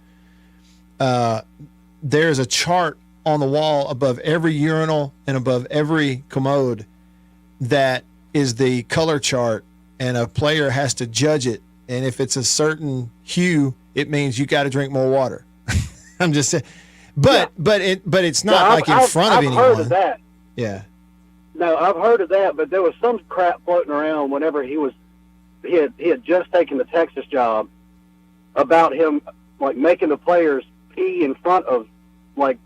there's a chart on the wall above every urinal and above every commode that is the color chart, and a player has to judge it. And if it's a certain hue, it means you got to drink more water. I'm just saying, but it's not like in front of anyone. I've heard of that. Yeah. No, I've heard of that, but there was some crap floating around whenever he had just taken the Texas job about him like making the players pee in front of like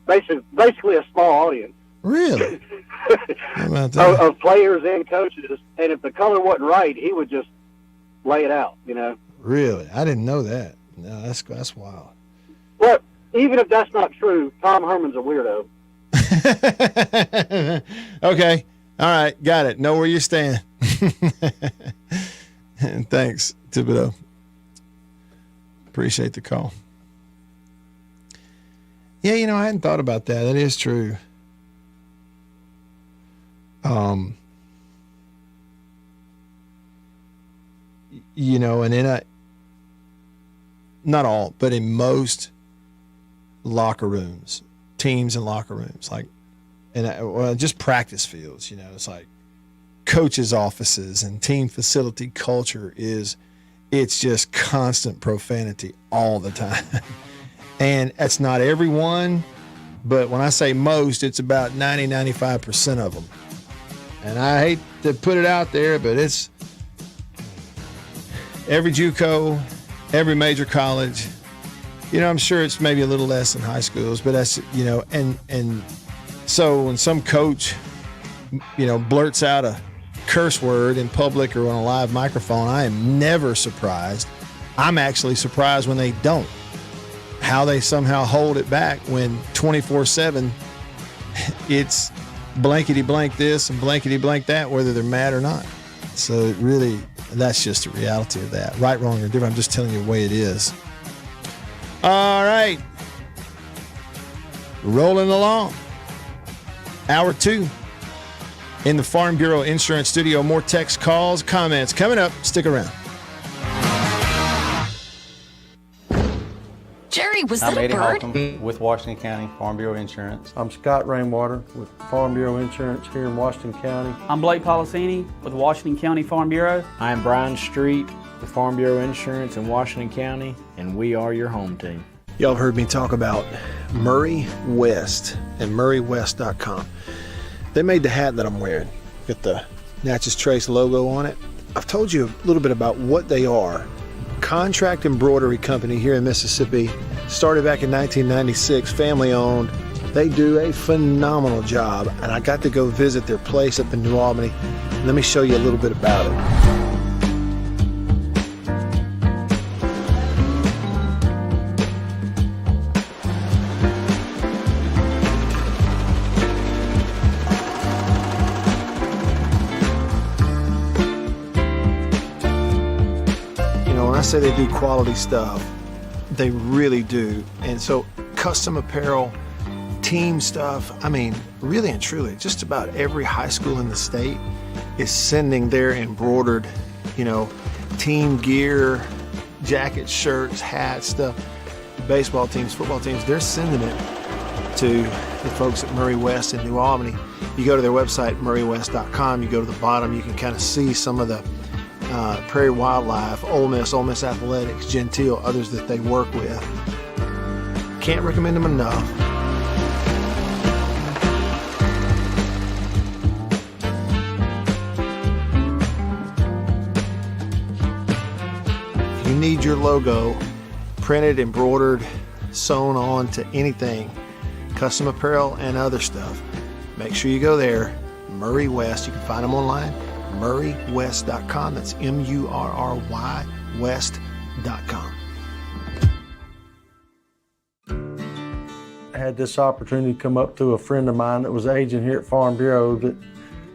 basically a small audience. Really? How about that? Of players and coaches, and if the color wasn't right, he would just lay it out. Really? I didn't know that. No, that's wild. But even if that's not true, Tom Herman's a weirdo. Okay. All right. Got it. Know where you stand. And thanks, Thibodeau. Appreciate the call. Yeah, I hadn't thought about that. That is true. And in not all, but in most locker rooms, teams and locker rooms, just practice fields, it's like coaches' offices and team facility culture it's just constant profanity all the time. And that's not everyone, but when I say most, it's about 95% of them. And I hate to put it out there, but it's every JUCO, every major college. I'm sure it's maybe a little less in high schools, but that's, and so when some coach, blurts out a curse word in public or on a live microphone, I am never surprised. I'm actually surprised when they don't. How they somehow hold it back when 24/7 it's blankety blank this and blankety blank that, whether they're mad or not. So that's just the reality of that. Right, wrong, or different. I'm just telling you the way it is. All right. Rolling along. Hour 2 in the Farm Bureau Insurance Studio. More text, calls, comments coming up. Stick around. Jerry, was I'm that a Eddie bird? Holcomb with Washington County Farm Bureau Insurance. I'm Scott Rainwater with Farm Bureau Insurance here in Washington County. I'm Blake Policini with Washington County Farm Bureau. I'm Brian Street with Farm Bureau Insurance in Washington County, and we are your home team. Y'all have heard me talk about Murray West and MurrayWest.com. They made the hat that I'm wearing. Got the Natchez Trace logo on it. I've told you a little bit about what they are. Contract embroidery company here in Mississippi. Started back in 1996, family owned. They do a phenomenal job, and I got to go visit their place up in New Albany. Let me show you a little bit about it. I say they do quality stuff. They really do. And so custom apparel, team stuff, really and truly, just about every high school in the state is sending their embroidered, team gear, jackets, shirts, hats, stuff. Baseball teams, football teams, they're sending it to the folks at Murray West in New Albany. You go to their website, MurrayWest.com, you go to the bottom, you can kind of see some of the Prairie Wildlife, Ole Miss Athletics, Gentile, others that they work with. Can't recommend them enough. If you need your logo printed, embroidered, sewn on to anything, custom apparel and other stuff, make sure you go there. Murray West, you can find them online. MurrayWest.com. That's MURRY West.com. I had this opportunity come up to a friend of mine that was an agent here at Farm Bureau that,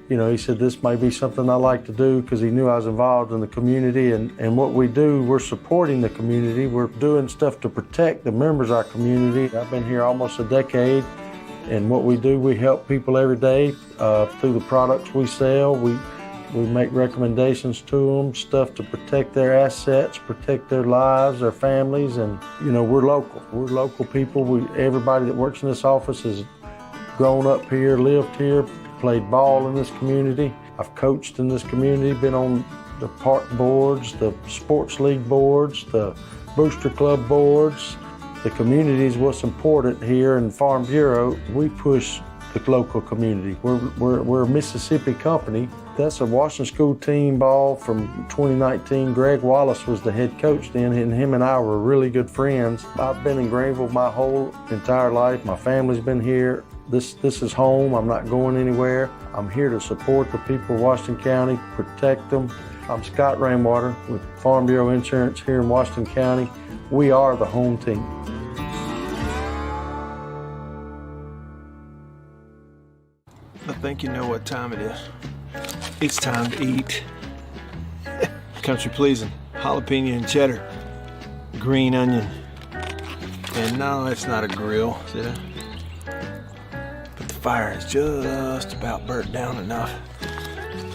he said this may be something I like to do because he knew I was involved in the community. And what we do, we're supporting the community. We're doing stuff to protect the members of our community. I've been here almost a decade. And what we do, we help people every day through the products we sell. We make recommendations to them, stuff to protect their assets, protect their lives, their families, and we're local. We're local people. Everybody that works in this office has grown up here, lived here, played ball in this community. I've coached in this community, been on the park boards, the sports league boards, the booster club boards. The community is what's important here in Farm Bureau. We push the local community. We're a Mississippi company. That's a Washington School team ball from 2019. Greg Wallace was the head coach then, and him and I were really good friends. I've been in Greenville my whole entire life. My family's been here. This is home. I'm not going anywhere. I'm here to support the people of Washington County, protect them. I'm Scott Rainwater with Farm Bureau Insurance here in Washington County. We are the home team. I think you know what time it is. It's time to eat. Country pleasing, jalapeno and cheddar, green onion. And no, it's not a grill, see that? But the fire is just about burnt down enough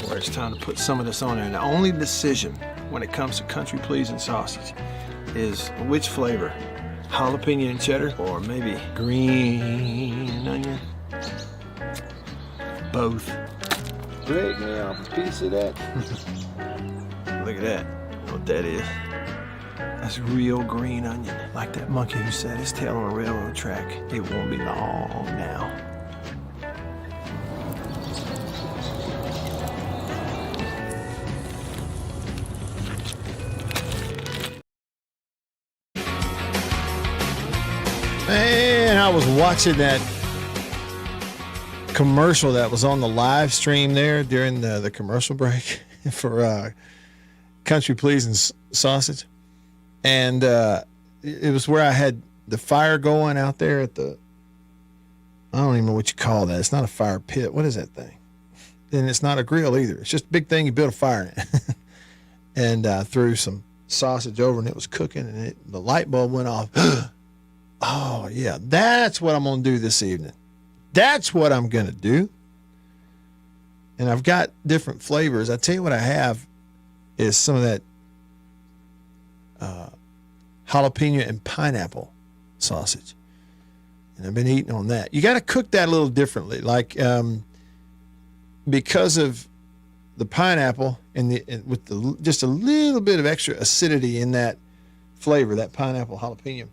where it's time to put some of this on there. And the only decision when it comes to country pleasing sausage is which flavor, jalapeno and cheddar or maybe green onion. Both. Break me off a piece of that. Look at that. You know what that is? That's real green onion. Like that monkey who set his tail on a railroad track. It won't be long now. Man, I was watching that commercial that was on the live stream there during the commercial break for country pleasing sausage, and it was where I had the fire going out there at the, I don't even know what you call that. It's not a fire pit. What is that thing? And it's not a grill either. It's just a big thing you build a fire in. And threw some sausage over, and it was cooking, and the light bulb went off. Oh yeah, that's what I'm gonna do this evening. That's what I'm going to do. And I've got different flavors. I tell you what I have is some of that jalapeno and pineapple sausage. And I've been eating on that. You got to cook that a little differently. Like because of the pineapple and with just a little bit of extra acidity in that flavor, that pineapple jalapeno.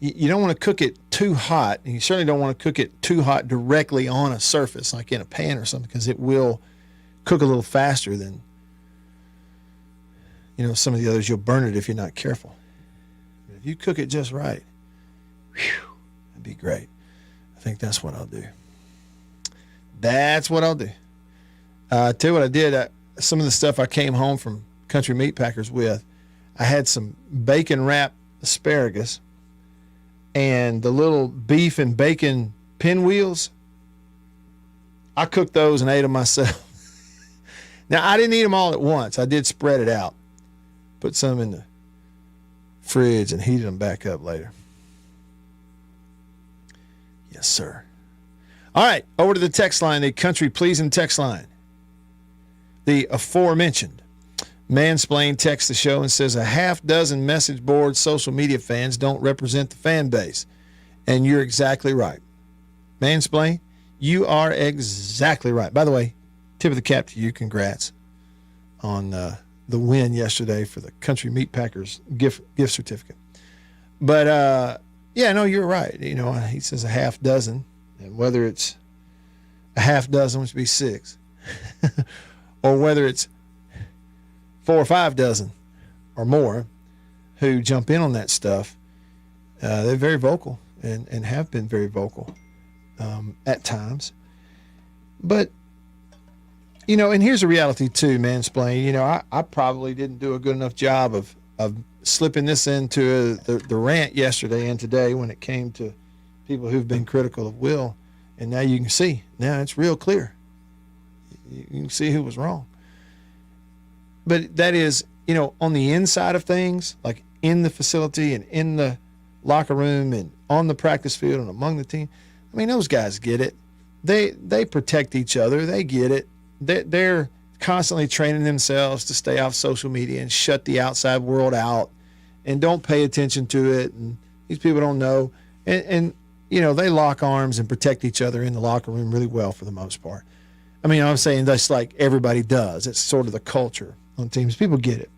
You don't want to cook it too hot, and you certainly don't want to cook it too hot directly on a surface, like in a pan or something, because it will cook a little faster than, some of the others. You'll burn it if you're not careful. But if you cook it just right, that'd be great. I think that's what I'll do. That's what I'll do. Tell you what I did. Some of the stuff I came home from Country Meat Packers with, I had some bacon-wrapped asparagus, and the little beef and bacon pinwheels, I cooked those and ate them myself. Now, I didn't eat them all at once. I did spread it out. Put some in the fridge and heated them back up later. Yes, sir. All right, over to the text line, the country pleasing text line. The aforementioned Mansplain texts the show and says a half dozen message board social media fans don't represent the fan base. And you're exactly right. Mansplain, you are exactly right. By the way, tip of the cap to you. Congrats on the win yesterday for the Country Meat Packers gift certificate. But, yeah, no, you're right. He says a half dozen. And whether it's a half dozen, which would be 6, or whether it's 4 or 5 dozen or more who jump in on that stuff, they're very vocal and have been very vocal at times. But, and here's the reality too, Mansplain. I probably didn't do a good enough job of slipping this into the rant yesterday and today when it came to people who've been critical of Will. And now you can see. Now it's real clear. You can see who was wrong. But that is, on the inside of things, like in the facility and in the locker room and on the practice field and among the team, those guys get it. They protect each other. They get it. They're constantly training themselves to stay off social media and shut the outside world out and don't pay attention to it. And these people don't know. And they lock arms and protect each other in the locker room really well for the most part. I'm saying that's like everybody does. It's sort of the culture on teams. People get it.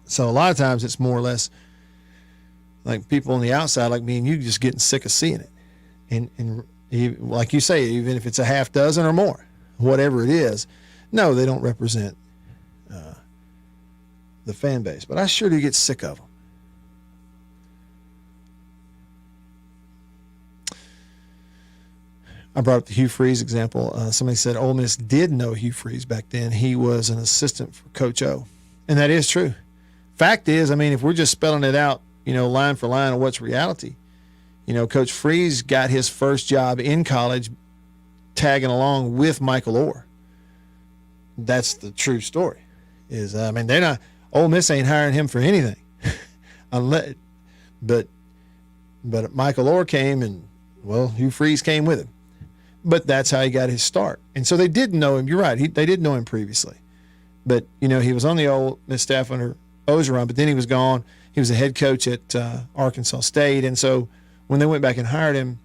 So a lot of times it's more or less like people on the outside like me and you just getting sick of seeing it. and like you say, even if it's a half dozen or more, whatever it is, no, they don't represent the fan base. But I sure do get sick of them. I brought up the Hugh Freeze example. Somebody said Ole Miss did know Hugh Freeze back then. He was an assistant for Coach O. And that is true. Fact is, I mean, if we're just spelling it out, line for line of what's reality, Coach Freeze got his first job in college tagging along with Michael Orr. That's the true story. They're not, Ole Miss ain't hiring him for anything. But Michael Orr came and, Hugh Freeze came with him. But that's how he got his start. And so they did know him. You're right. They did know him previously. But, he was on the Ole Miss staff under Ogeron, but then he was gone. He was a head coach at Arkansas State. And so when they went back and hired him,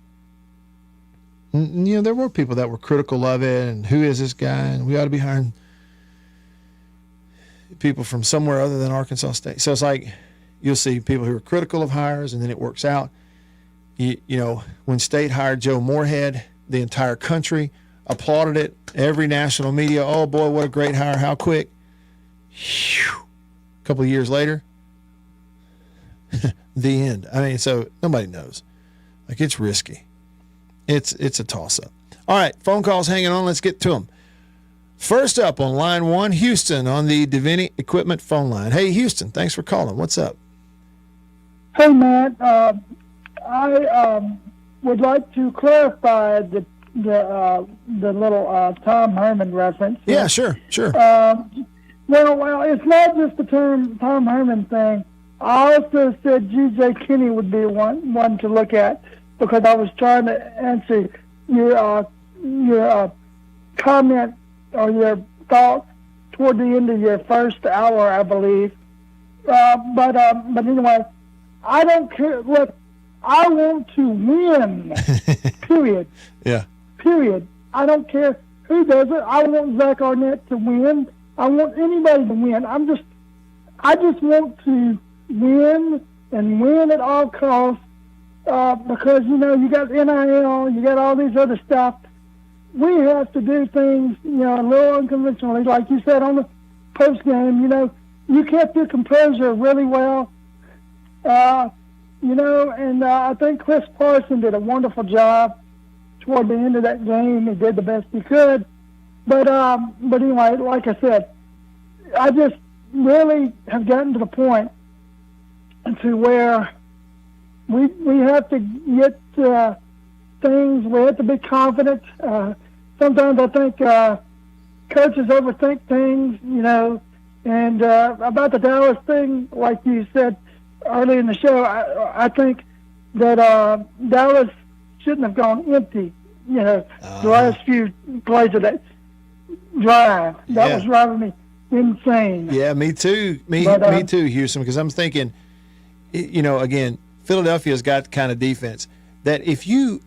there were people that were critical of it. And who is this guy? And we ought to be hiring people from somewhere other than Arkansas State. So it's like you'll see people who are critical of hires, and then it works out. When State hired Joe Moorhead, the entire country applauded it. Every national media, oh boy, what a great hire, how quick. Whew. A couple of years later, the end. So nobody knows. Like, it's risky. It's a toss-up. All right, phone calls hanging on. Let's get to them. First up on line 1, Houston on the Davini Equipment phone line. Hey, Houston, thanks for calling. What's up? Hey, Matt. I would like to clarify the little Tom Herman reference. Yeah, sure. Well, it's not just the Tom Herman thing. I also said G.J. Kinney would be one to look at, because I was trying to answer your comment or your thought toward the end of your first hour, I believe. But anyway, I don't care. Look, I want to win. Period. Yeah. Period. I don't care who does it. I want Zach Arnett to win. I want anybody to win. I just want to win and win at all costs, because you got NIL, you got all these other stuff. We have to do things, a little unconventionally, like you said on the post game. You kept your composure really well. And I think Chris Parson did a wonderful job toward the end of that game. He did the best he could. But anyway, like I said, I just really have gotten to the point to where we have to get things, we have to be confident. Sometimes I think coaches overthink things, and about the Dallas thing, like you said early in the show, I think that Dallas shouldn't have gone empty, the last few plays of that drive. That was driving me insane. Yeah, me too. Me too, Houston, because I'm thinking, again, Philadelphia's got the kind of defense that if you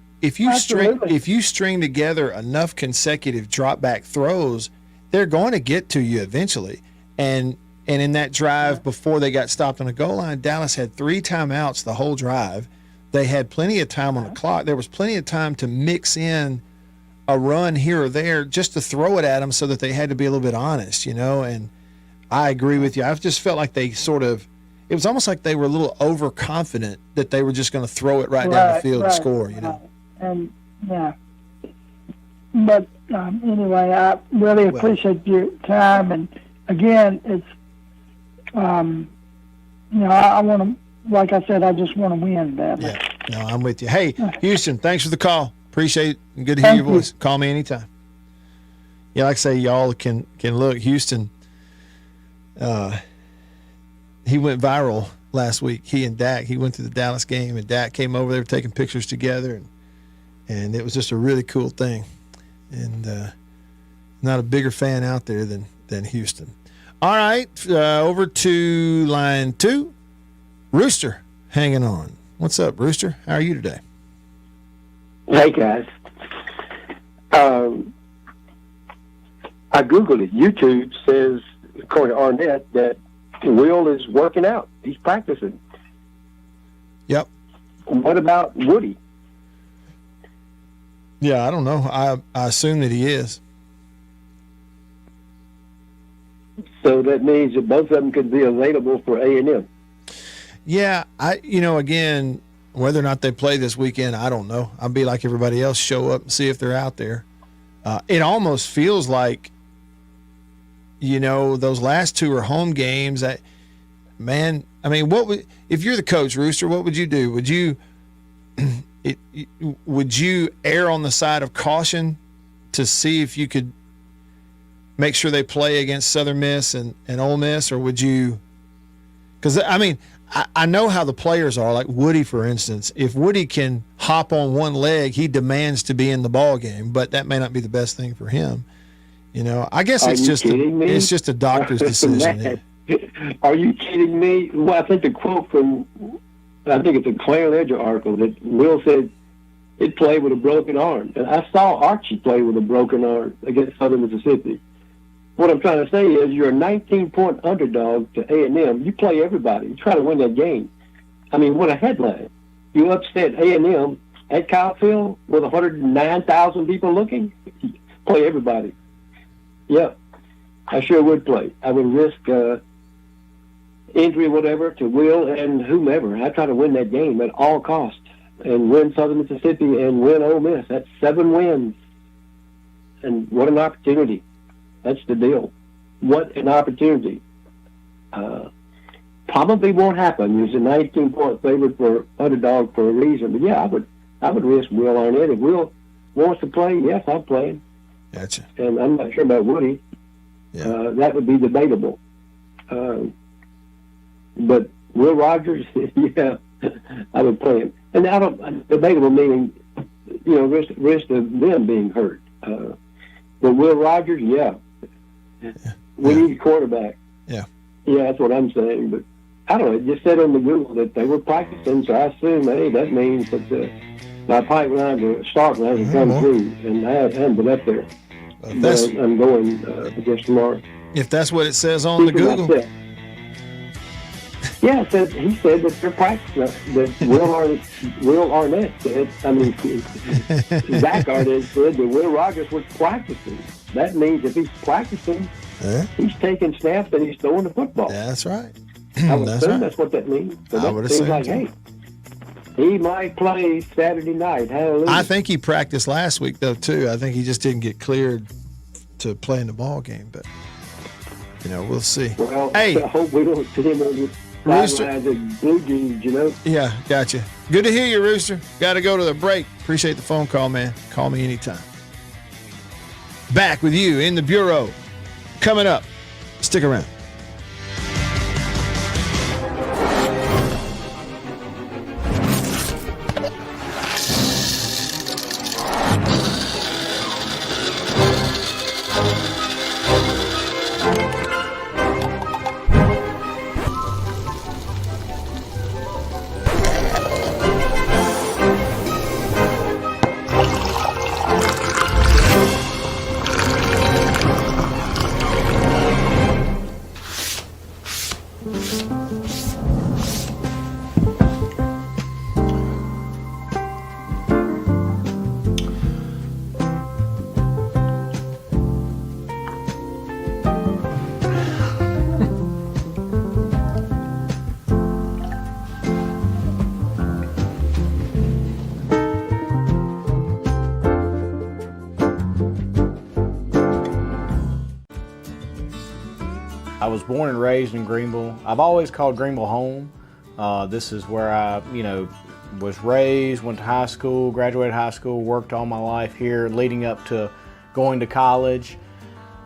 string together enough consecutive drop back throws, they're going to get to you eventually. And in that drive before they got stopped on the goal line, Dallas had 3 timeouts the whole drive. They had plenty of time on the clock. There was plenty of time to mix in a run here or there just to throw it at them, so that they had to be a little bit honest, and I agree with you. I just felt like they it was almost like they were a little overconfident that they were just going to throw it right down the field and score, And yeah. But anyway, I really appreciate your time. And again, it's, I want to, like I said, I just want to win badly. Yeah, no, I'm with you. Hey, Houston, thanks for the call. Appreciate it. Good to hear your voice. Call me anytime. Yeah, like I say, y'all can look. Houston, he went viral last week. He and Dak, he went to the Dallas game, and Dak came over there taking pictures together, and it was just a really cool thing. And not a bigger fan out there than Houston. All right, over to line 2, Rooster hanging on. What's up, Rooster? How are you today? Hey, guys. I Googled it. YouTube says, according to Arnett, that Will is working out. He's practicing. Yep. What about Woody? Yeah, I don't know. I assume that he is. So that means that both of them could be available for A&M. Yeah, again, whether or not they play this weekend, I don't know. I'll be like everybody else, show up and see if they're out there. It almost feels like, those last two are home games. If you're the coach, Rooster, what would you do? Would you err on the side of caution to see if you could make sure they play against Southern Miss and Ole Miss, or would you? Because I know how the players are. Like Woody, for instance, if Woody can hop on one leg, he demands to be in the ball game, but that may not be the best thing for him. I guess it's just a doctor's decision. Are you kidding me? Well, I think the quote from, I think it's a Claire Ledger article that Will said it played with a broken arm. And I saw Archie play with a broken arm against Southern Mississippi. What I'm trying to say is you're a 19-point underdog to A&M. You play everybody. You try to win that game. What a headline. You upset A&M at Kyle Field with 109,000 people looking. Play everybody. Yeah, I sure would play. I would risk injury, whatever, to Will and whomever. I try to win that game at all costs and win Southern Mississippi and win Ole Miss. That's 7 wins. And what an opportunity. That's the deal. What an opportunity. Probably won't happen. He's a 19-point favorite for underdog for a reason. But yeah, I would risk Will Arnett. If Will wants to play, yes, I'm playing. Gotcha. And I'm not sure about Woody. Yeah. That would be debatable. But Will Rogers, yeah, I would play him. And I don't debatable meaning, risk of them being hurt. But Will Rogers, yeah. We need a quarterback. Yeah. Yeah, that's what I'm saying. But I don't know. It just said on the Google that they were practicing, so I assume, hey, that means that my pipeline to start line has come through, and I haven't been up there. I'm going, I guess, tomorrow. If that's what it says on the Google. Yeah, he said that they're practicing. That Will Arnett said, Zach Arnett said that Will Rogers was practicing. That means if he's practicing, he's taking snaps and he's throwing the football. That's right. I would assume that's what that means. So I would that seems assume like, hey, he might play Saturday night. Hallelujah. I think he practiced last week, though, too. I think he just didn't get cleared to play in the ball game. But, we'll see. Well, hey, I hope we don't see him on the sidelines of blue jeans, Yeah, gotcha. Good to hear you, Rooster. Got to go to the break. Appreciate the phone call, man. Call me anytime. Back with you in the Bureau. Coming up. Stick around. I was born and raised in Greenville. I've always called Greenville home. This is where I, was raised, went to high school, graduated high school, worked all my life here leading up to going to college.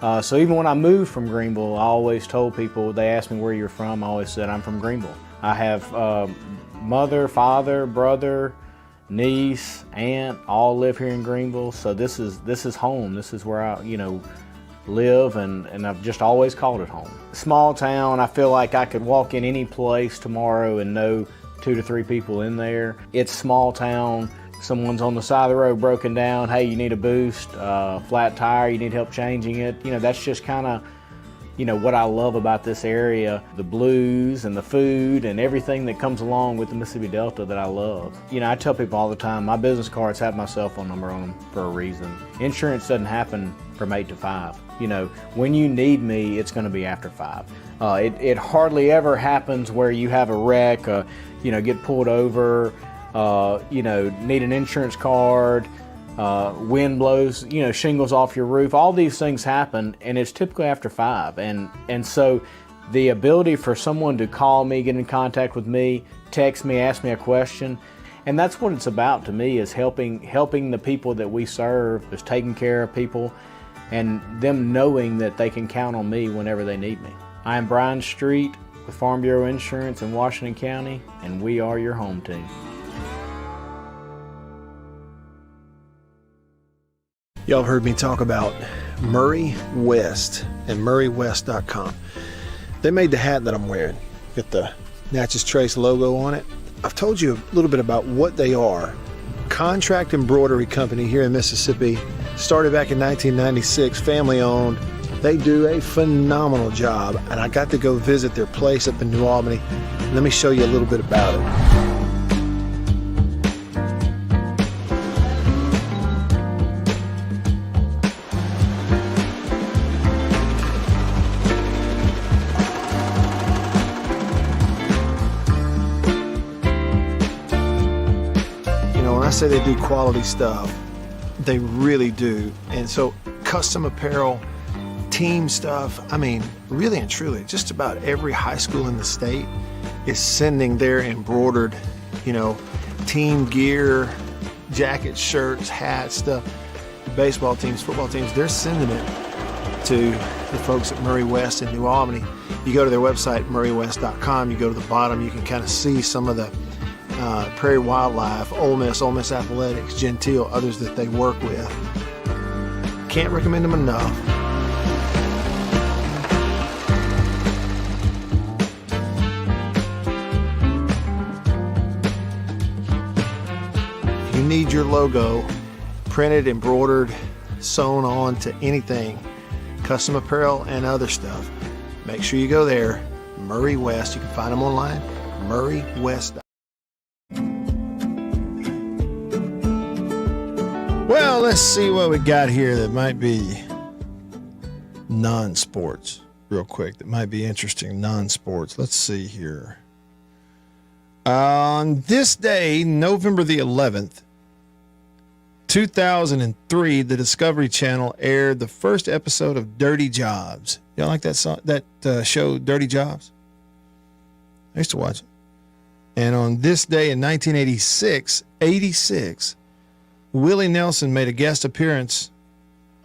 So even when I moved from Greenville, I always told people, they asked me where you're from, I always said I'm from Greenville. I have mother, father, brother, niece, aunt, all live here in Greenville. So this is home. This is where I, live, and I've just always called it home. Small town, I feel like I could walk in any place tomorrow and know 2 to 3 people in there. It's small town. Someone's on the side of the road broken down. Hey, you need a boost, flat tire, you need help changing it. That's just kind of what I love about this area, the blues and the food and everything that comes along with the Mississippi Delta that I love. I tell people all the time, my business cards have my cell phone number on them for a reason. Insurance doesn't happen from 8 to 5. When you need me, it's going to be after 5. It hardly ever happens where you have a wreck, get pulled over, need an insurance card, wind blows, shingles off your roof. All these things happen, and it's typically after 5. And so the ability for someone to call me, get in contact with me, text me, ask me a question, and that's what it's about to me, is helping the people that we serve, is taking care of people, and them knowing that they can count on me whenever they need me. I am Brian Street with Farm Bureau Insurance in Washington County, and we are your home team. Y'all have heard me talk about Murray West and MurrayWest.com. They made the hat that I'm wearing. Got the Natchez Trace logo on it. I've told you a little bit about what they are. Contract embroidery company here in Mississippi. Started back in 1996, family owned. They do a phenomenal job, and I got to go visit their place up in New Albany. Let me show you a little bit about it. I say they do quality stuff. They really do. And so custom apparel, team stuff, really and truly, just about every high school in the state is sending their embroidered, team gear, jackets, shirts, hats, stuff. Baseball teams, football teams, they're sending it to the folks at Murray West in New Albany. You go to their website, MurrayWest.com, you go to the bottom, you can kind of see some of the Prairie Wildlife, Ole Miss Athletics, Gentile, others that they work with. Can't recommend them enough. If you need your logo printed, embroidered, sewn on to anything, custom apparel and other stuff, make sure you go there. Murray West. You can find them online, MurrayWest.com. Well, let's see what we got here that might be non-sports real quick. That might be interesting, non-sports. Let's see here. On this day, November the 11th, 2003, the Discovery Channel aired the first episode of Dirty Jobs. Y'all like that show, Dirty Jobs? I used to watch it. And on this day in 1986, Willie Nelson made a guest appearance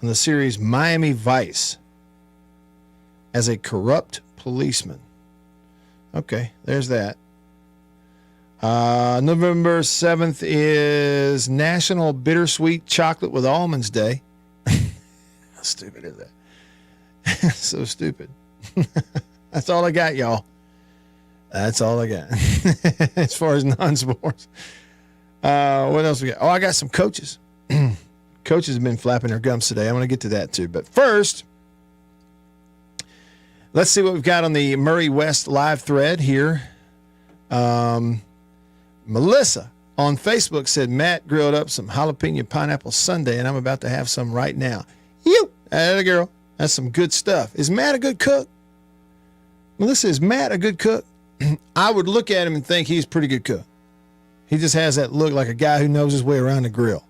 on the series Miami Vice as a corrupt policeman. Okay, there's that. November 7th is National Bittersweet Chocolate with Almonds Day. How stupid is that? So stupid. That's all I got, y'all. That's all I got as far as non-sports. What else we got? Oh, I got some coaches. Coaches have been flapping their gums today. I'm going to get to that too. But first, let's see what we've got on the Murray West live thread here. Melissa on Facebook said, Matt grilled up some jalapeno pineapple sundae, and I'm about to have some right now. Atta girl. That's some good stuff. Is Matt a good cook? Melissa, is Matt a good cook? I would look at him and think he's a pretty good cook. He just has that look like a guy who knows his way around the grill.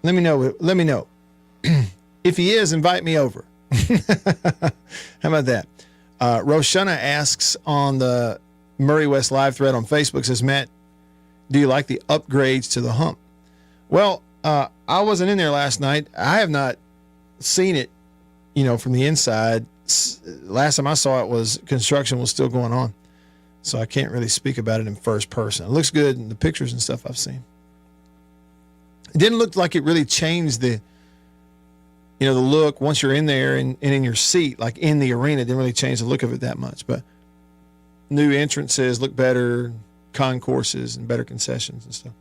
Let me know. If he is, invite me over. How about that? Roshana asks on the Murray West live thread on Facebook, says, Matt, do you like the upgrades to the hump? Well, I wasn't in there last night. I have not seen it, from the inside. Last time I saw it construction was still going on. So I can't really speak about it in first person. It looks good in the pictures and stuff I've seen. It didn't look like it really changed the look once you're in there and in your seat, like in the arena. It didn't really change the look of it that much. But new entrances look better, concourses and better concessions and stuff.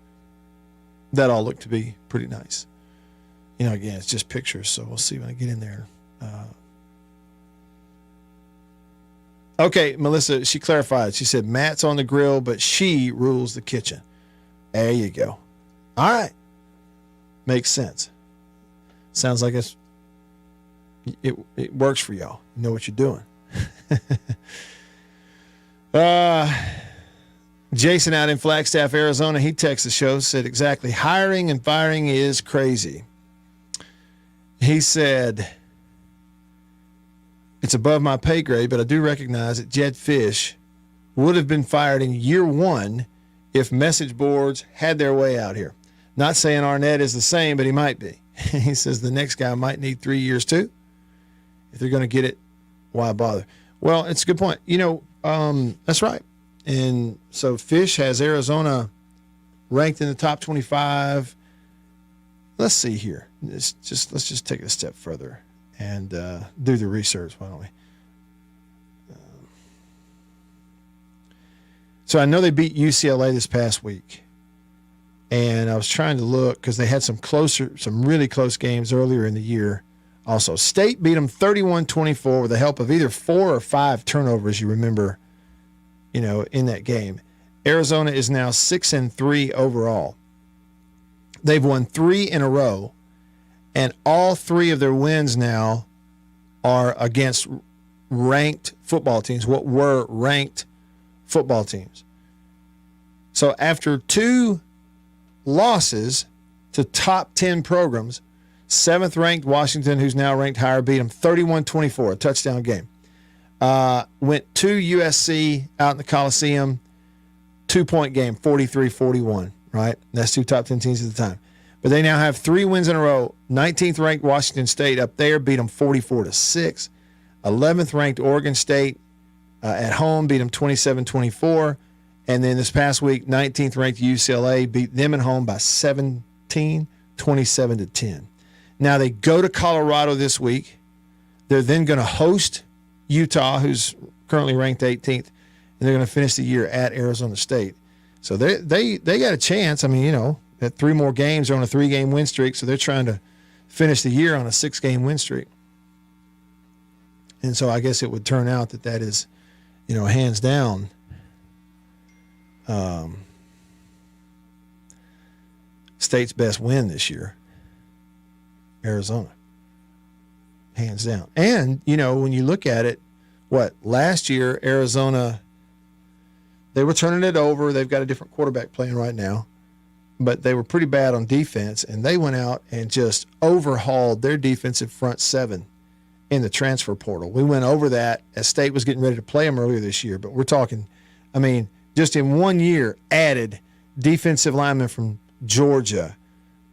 That all looked to be pretty nice. Again, it's just pictures, so we'll see when I get in there. Okay, Melissa, she clarified. She said Matt's on the grill, but she rules the kitchen. There you go. All right. Makes sense. Sounds like it works for y'all. You know what you're doing. Jason out in Flagstaff, Arizona, he texted the show, said exactly, hiring and firing is crazy. He said, it's above my pay grade, but I do recognize that Jed Fish would have been fired in year one if message boards had their way out here. Not saying Arnett is the same, but he might be. He says the next guy might need 3 years too. If they're going to get it, why bother? Well, it's a good point. That's right. And so Fish has Arizona ranked in the top 25. Let's see here. Let's just take it a step further and do the research. Why don't we? So I know they beat UCLA this past week, and I was trying to look because they had some really close games earlier in the year. Also, State beat them 31-24 with the help of either 4 or 5 turnovers. You remember, in that game. Arizona is now 6-3 overall. They've won 3 in a row, and all 3 of their wins now are against ranked football teams, what were ranked football teams. So after 2 losses to top 10 programs, 7th ranked Washington, who's now ranked higher, beat them 31-24, a touchdown game. Went to USC out in the Coliseum, 2-point game, 43-41, right? That's 2 top 10 teams at the time. But they now have 3 wins in a row. 19th ranked Washington State up there beat them 44-6. 11th ranked Oregon State at home beat them 27-24. And then this past week, 19th ranked UCLA beat them at home by 17, 27-10. Now they go to Colorado this week. They're then going to host Utah, who's currently ranked 18th, and they're going to finish the year at Arizona State. So they got a chance. I mean, that 3 more games are on a 3-game win streak, so they're trying to finish the year on a 6-game win streak. And so I guess it would turn out that is, hands down, State's best win this year, Arizona. Hands down. And, when you look at it, last year, Arizona, they were turning it over. They've got a different quarterback playing right now, but they were pretty bad on defense, and they went out and just overhauled their defensive front 7 in the transfer portal. We went over that as State was getting ready to play them earlier this year, but we're talking, just in 1 year, added defensive linemen from Georgia,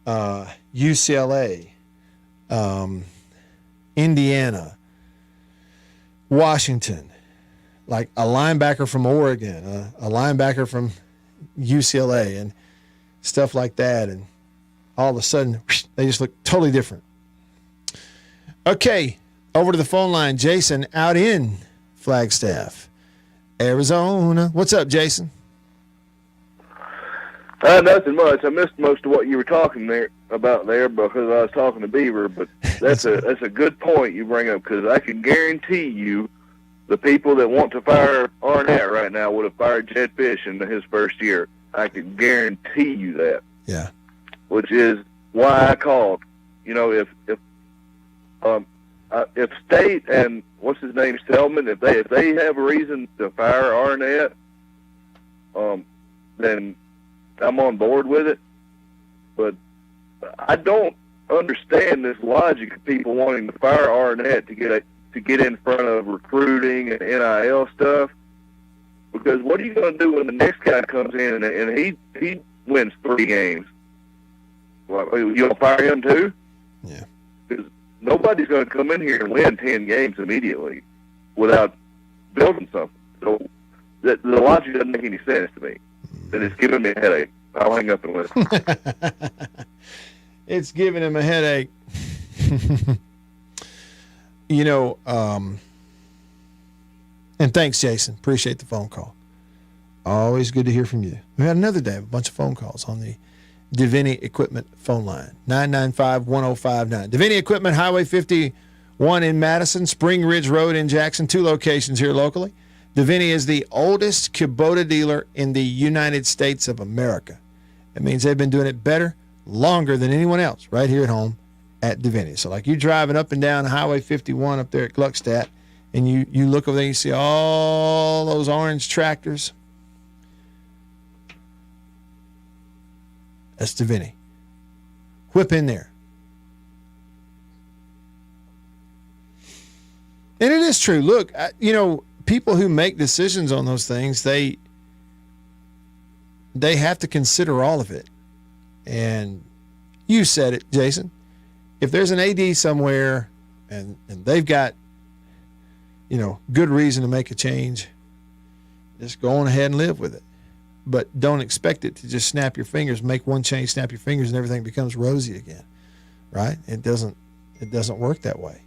UCLA, Indiana, Washington, like a linebacker from Oregon, a linebacker from UCLA, and stuff like that. And all of a sudden, they just look totally different. Okay, over to the phone line. Jason out in Flagstaff, Arizona. What's up, Jason? Nothing much. I missed most of what you were talking about there because I was talking to Beaver, but that's a good point you bring up because I can guarantee you the people that want to fire Arnett right now would have fired Jed Fish in his first year. I can guarantee you that. Yeah. Which is why I called. If State and what's his name, Selman, if they have a reason to fire Arnett, then I'm on board with it. But I don't understand this logic of people wanting to fire Arnett to get in front of recruiting and NIL stuff. Because what are you going to do when the next guy comes in and he wins 3 games? Well, you going to fire him too? Yeah. Because nobody's going to come in here and win 10 games immediately without building something. So the logic doesn't make any sense to me. And it's giving me a headache. I'll hang up and listen. It's giving him a headache. And thanks, Jason. Appreciate the phone call. Always good to hear from you. We had another day, a bunch of phone calls on the Davini Equipment phone line, 995-1059. Davini Equipment, Highway 51 in Madison, Spring Ridge Road in Jackson, 2 locations here locally. Davini is the oldest Kubota dealer in the United States of America. That means they've been doing it better, longer than anyone else right here at home at Davini. So like you driving up and down Highway 51 up there at Gluckstadt, and you look over there and you see all those orange tractors. That's Davini. Whip in there. And it is true. Look, people who make decisions on those things, they have to consider all of it. And you said it, Jason. If there's an AD somewhere and they've got, good reason to make a change, just go on ahead and live with it. But don't expect it to just snap your fingers, make one change, snap your fingers, and everything becomes rosy again, right? It doesn't work that way.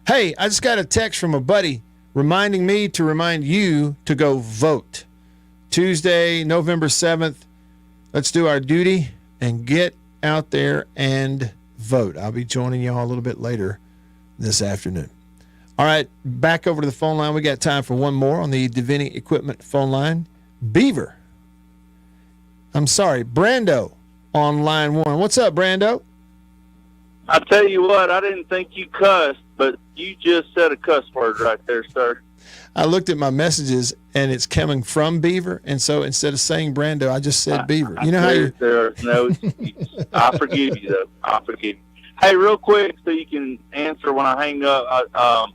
Hey, I just got a text from a buddy reminding me to remind you to go vote. Tuesday, November 7th, let's do our duty and get out there and vote. I'll be joining y'all a little bit later this afternoon. All right, back over to the phone line. We got time for one more on the Davini Equipment phone line. Brando on line 1. What's up, Brando? I tell you what, I didn't think you cussed, but you just said a cuss word right there, sir. I looked at my messages, and it's coming from Beaver, and so instead of saying Brando, I just said Beaver. You know how you... There's no excuse. I forgive you, though. I forgive you. Hey, real quick, so you can answer when I hang up.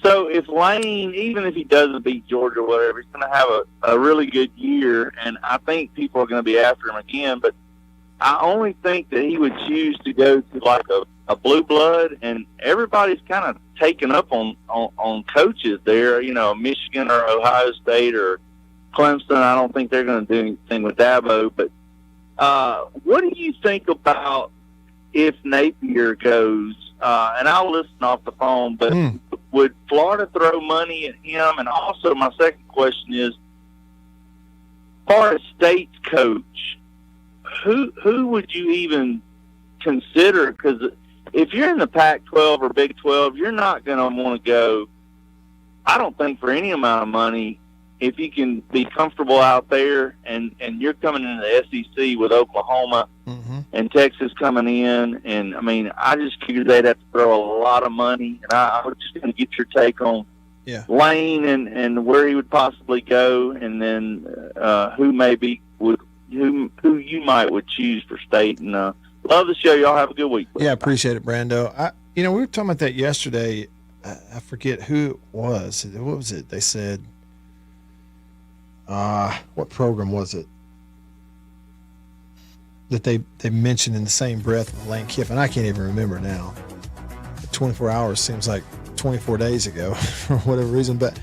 So if Lane, even if he doesn't beat Georgia or whatever, he's going to have a really good year, and I think people are going to be after him again, but I only think that he would choose to go to like a blue blood, and everybody's kind of taken up on coaches there, Michigan or Ohio State or Clemson. I don't think they're going to do anything with Dabo, but what do you think about if Napier goes, and I'll listen off the phone, but would Florida throw money at him? And also my second question is, as far as State's coach, who would you even consider? Because if you're in the Pac-12 or Big 12, you're not going to want to go, I don't think, for any amount of money. If you can be comfortable out there and you're coming into the SEC with Oklahoma and Texas coming in, and, I just figured they'd have to throw a lot of money. And I was just going to get your take on Lane and where he would possibly go, and then who you might would choose for State. And love the show. Y'all have a good week. Yeah, appreciate it, Brando. We were talking about that yesterday. I forget who it was. What was it? They said, what program was it that they mentioned in the same breath with Lane Kiffin? I can't even remember now. 24 hours seems like 24 days ago for whatever reason. But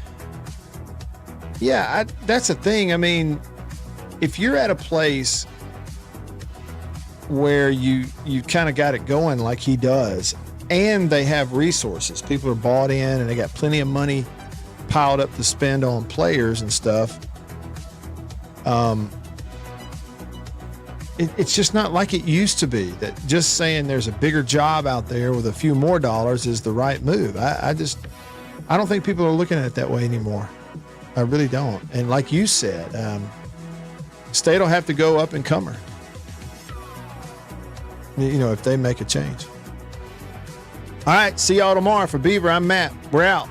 yeah, that's the thing. If you're at a place where you kind of got it going like he does, and they have resources, people are bought in and they got plenty of money piled up to spend on players and stuff, it's just not like it used to be, that just saying there's a bigger job out there with a few more dollars is the right move. I don't think people are looking at it that way anymore. I really don't. And like you said, State will have to go up and comer, if they make a change. All right, see y'all tomorrow. For Beaver, I'm Matt. We're out.